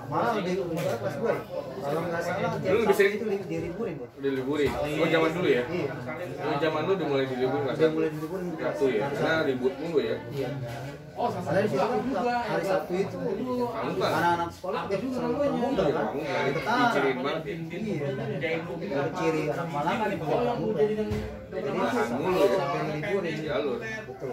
Malah lebih umur kelas 2 ya. Kalau nggak salah tiap
Dulu lebih
Sabtu
sering-
itu diliburin kok.
Udah liburin? Oh zaman dulu ya?
Iya.
Oh zaman dulu udah mulai diliburin kelas
Udah
1?
mulai diliburin kelas
Satu ya? Karena ribut mulu ya?
Iya. Ada di situ hari Sabtu itu
Kamu kan?
anak-anak sekolah tiap selalu pramuka kan.
Kamu nggak
Kita
diciriin banget ya?
iya. Dari ciri anak Malang kan itu pramuka. Jadi
Makan mulu ya?
sampai liburin.
Jalur.
Betul.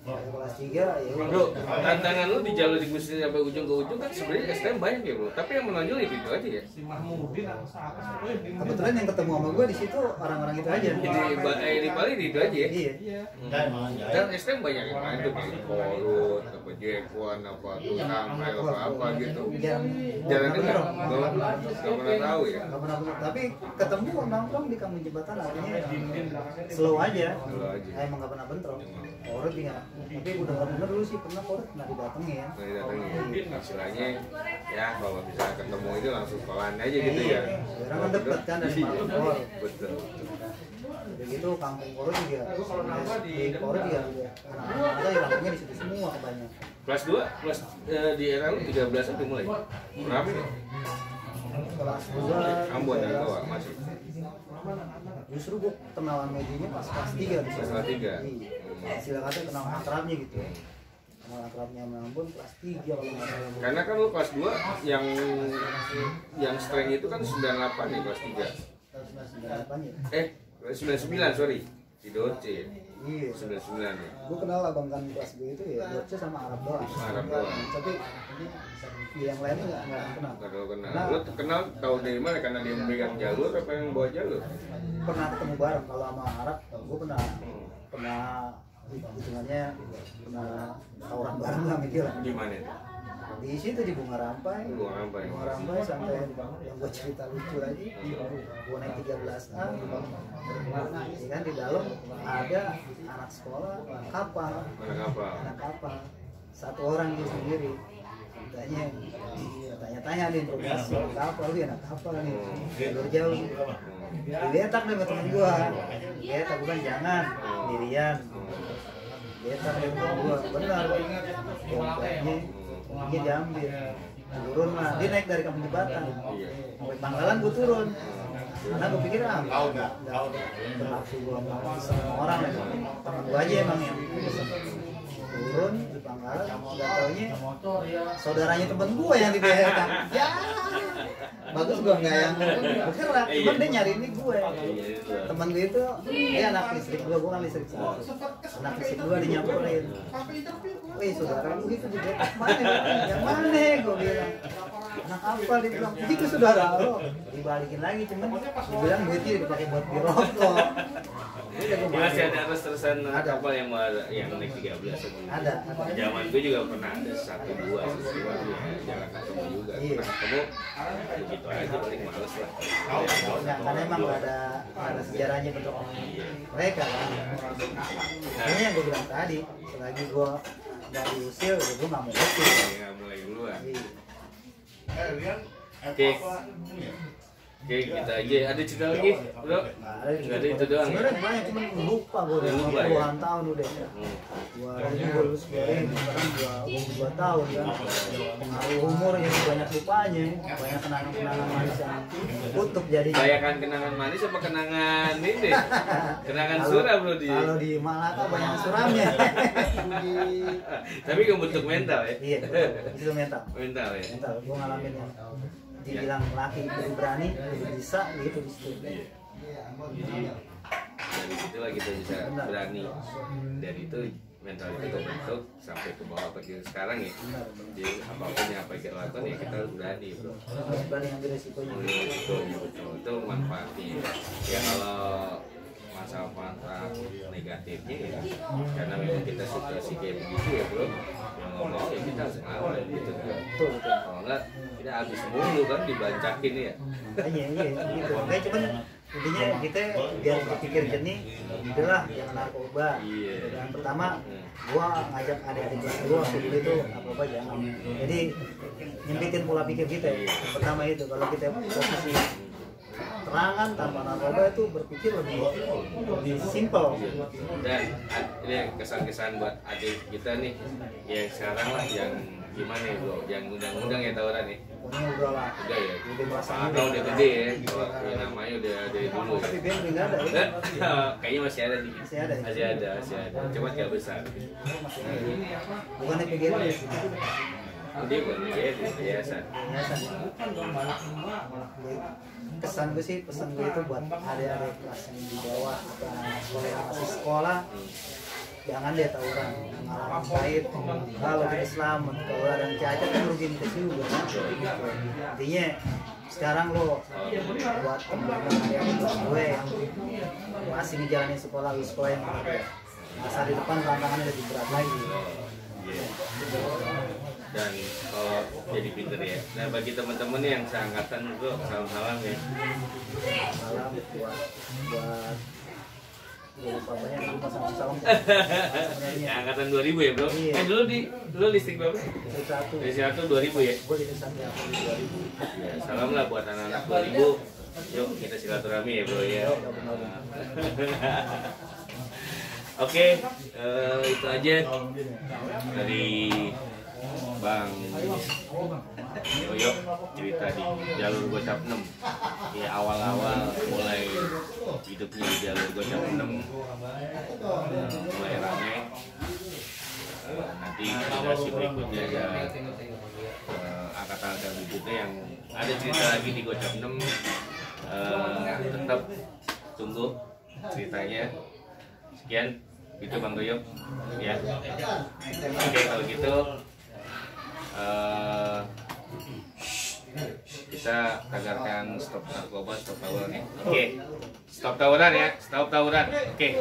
Kelas 3 ya.
Bro, tantangan lu di jalur di Gusti sampai ujung ke ujung kan sebenarnya STM banyak ya bro. Tapi yang menonjol itu aja ya.
Si Mahmudin atau siapa sih?
Kebetulan yang ketemu sama gue di situ orang-orang itu aja.
Di Bali itu aja ya.
Iya.
Dan STM banyak yang main tuh kayak Korut, apa Jekuan, apa Tungkang, apa gitu. Jangan dengar, gak pernah tahu ya.
Nggak pernah, tapi ketemu nongkrong di kampung jembatan artinya slow aja.
Slow aja.
Emang nggak pernah bentrok. Korut juga. Tapi udah nggak bener dulu sih pernah Korut pernah didatengin.
Nah, datangin istilahnya ya kalau bisa ketemu itu langsung sekolahan aja gitu ya.
Sekarang kan deket kan dari
Iya,
Malakor.
betul.
Udah gitu kampung Korut juga. Di Korut juga anak-anak kita yang kampungnya di situ semua kebanyakan.
Kelas 2, kelas di era lu 13 udah mulai. Berapa ya?
Kelas 2
Ambon dan Goa masih.
justru gue kenal sama Medinya pas kelas 3 di
Kelas 3.
Istilah kata kenal akrabnya gitu. Kenal akrabnya sama Ambon kelas 3 kalau nggak salah.
Karena kan lu kelas 2 yang strength itu kan 98 ya kelas 3.
98 ya.
99 sorry. Di Doce ya.
Iya.
99 ya.
Gue kenal abang kan kelas gue itu ya Dorce sama Arab doang.
Arab doang.
Tapi yang lainnya nggak kenal.
Gak tau kenal. Lu kenal tahu dari mana? Karena dia memegang jalur apa yang bawa jalur?
Pernah ketemu bareng kalau sama Arab. Gue pernah hitungannya pernah tawuran bareng lah sama dia lah.
Gimana itu?
di situ di Bunga Rampai sampai yang gue cerita lucu lagi, gue naik 13A ya kan, di dalam ada anak sekolah kapal, satu orang dia sendiri. Tanya nih interogasi kapal, lu anak kapal nih, jalur jauh. Diletak deh sama temen gua, diletak, gue bilang jangan dirian, diletak deh temen gua, benar, dompetnya diambil, turun lah, dia naik dari kampung jembatan, sampai Pangkalan gua turun, karena gua pikir nggak berlaku gua sama orang, temen gua aja emang yang turun di Pangkalan, nggak taunya saudaranya temen gue yang dibehelkan. Ya bagus, gue nggak yang bergerak, cuman dia nyari ini gue. Temen gue itu dia anak listrik gue kan listrik satu, anak listrik gue dia nyamperin, wih saudara lu itu di dekat mana, yang mana, gue bilang anak apa, dia bilang itu saudara lo, dibalikin lagi, cuman dibilang duitnya dipakai buat beli rokok.
Masih ada terus-terusan kapal yang naik 13
ada.
Zaman gue juga pernah ada 1-2 siswa ya, jarang ketemu juga.
Iya.
Pernah ketemu begitu aja, paling males lah.
Karena emang ada sejarahnya bentuk mereka kan. Ini yang gue bilang tadi, selagi gue nggak diusir, gue nggak mau usir.
Ya, mulai duluan.
Iya.
Oke, kita aja. Ada cerita lagi, bro? Nggak ada itu doang.
Sebenarnya banyak, cuma lupa gue udah
Lupa, ya?
puluhan tahun udah. Gua lulus sekarang 2 tahun kan. Pengaruh umur yang banyak lupanya, banyak kenangan-kenangan manis yang tutup jadi.
Bayangkan kenangan manis apa kenangan ini? Kenangan suram, bro, di.
Kalau di Malaka banyak suramnya.
Tapi kebentuk mental ya.
Iya, itu mental.
Mental ya.
Mental, gue ngalamin yang dibilang laki lebih berani, lebih bisa gitu di situ.
Dari situlah kita bisa berani. Dari itu mental itu kebentuk sampai ke bawah ke sekarang ya. Jadi apapun yang apa kita lakukan ya kita berani, bro.
Harus berani ambil resikonya.
Betul, itu manfaatnya. Ya kalau masalah negatifnya ya karena memang kita situasi kayak begitu ya, bro. Yang nggak mau ya kita harus ngelawan gitu kan. Kalau enggak kita habis mulu kan dibancakin ya.
Iya gitu. Kayak cuman intinya kita biar berpikir jernih, udahlah jangan narkoba.
Iya.
Dan pertama gua ngajak adik-adik kelas gua waktu dulu itu narkoba jangan. Jadi nyempitin pola pikir kita. Yang pertama itu kalau kita posisi terangan tanpa narkoba itu berpikir lebih simpel.
Dan ini kesan-kesan buat adik kita nih yang sekarang lah yang gimana ya, bro, yang undang-undang ya tawuran nih.
Pokoknya udah lah.
Udah ya.
Udah merasa
Udah gede ya. Ya namanya udah dari dulu ya.
Tapi band nggak ada ya.
Kayaknya masih ada nih.
Masih ada ya?
Masih ada. Cuma nggak besar.
Bukannya PGD ya?
Dia bukan biasa.
Kesan gue sih, pesan gue itu buat adik-adik kelas yang di bawah atau anak sekolah yang masih sekolah, jangan deh tawuran, pengalaman pahit. Kalau kita selamat, kalau ada yang cacat kan rugi kita juga. Intinya sekarang lo buat teman-teman adik-adik kelas gue yang masih ngejalanin sekolah yang ada, masa di depan tantangannya lebih berat lagi.
Dan kalau jadi pinter ya. Nah bagi teman-teman yang seangkatan bro, salam-salam ya.
Salam buat lupa banyak lupa salam.
Ya, angkatan 2000 ya bro.
Iya.
Dulu listrik berapa? Dari 1 2000 ya.
Gue di Nusantara 2000.
Ya, salam lah buat anak-anak 2000. Yuk kita silaturahmi ya bro ya. Oke, itu aja dari Bang Yoyo cerita di jalur Gocap 6. Ya awal-awal mulai hidupnya di jalur Gocap 6 mulai rame. Nanti generasi berikutnya ada angkatan berikutnya yang ada cerita lagi di Gocap 6. Tetap tunggu ceritanya. Sekian itu Bang Yoyo ya. Oke kalau gitu kita tagarkan stop narkoba, stop tawuran ya. Oke, stop tawuran ya, stop tawuran. Oke.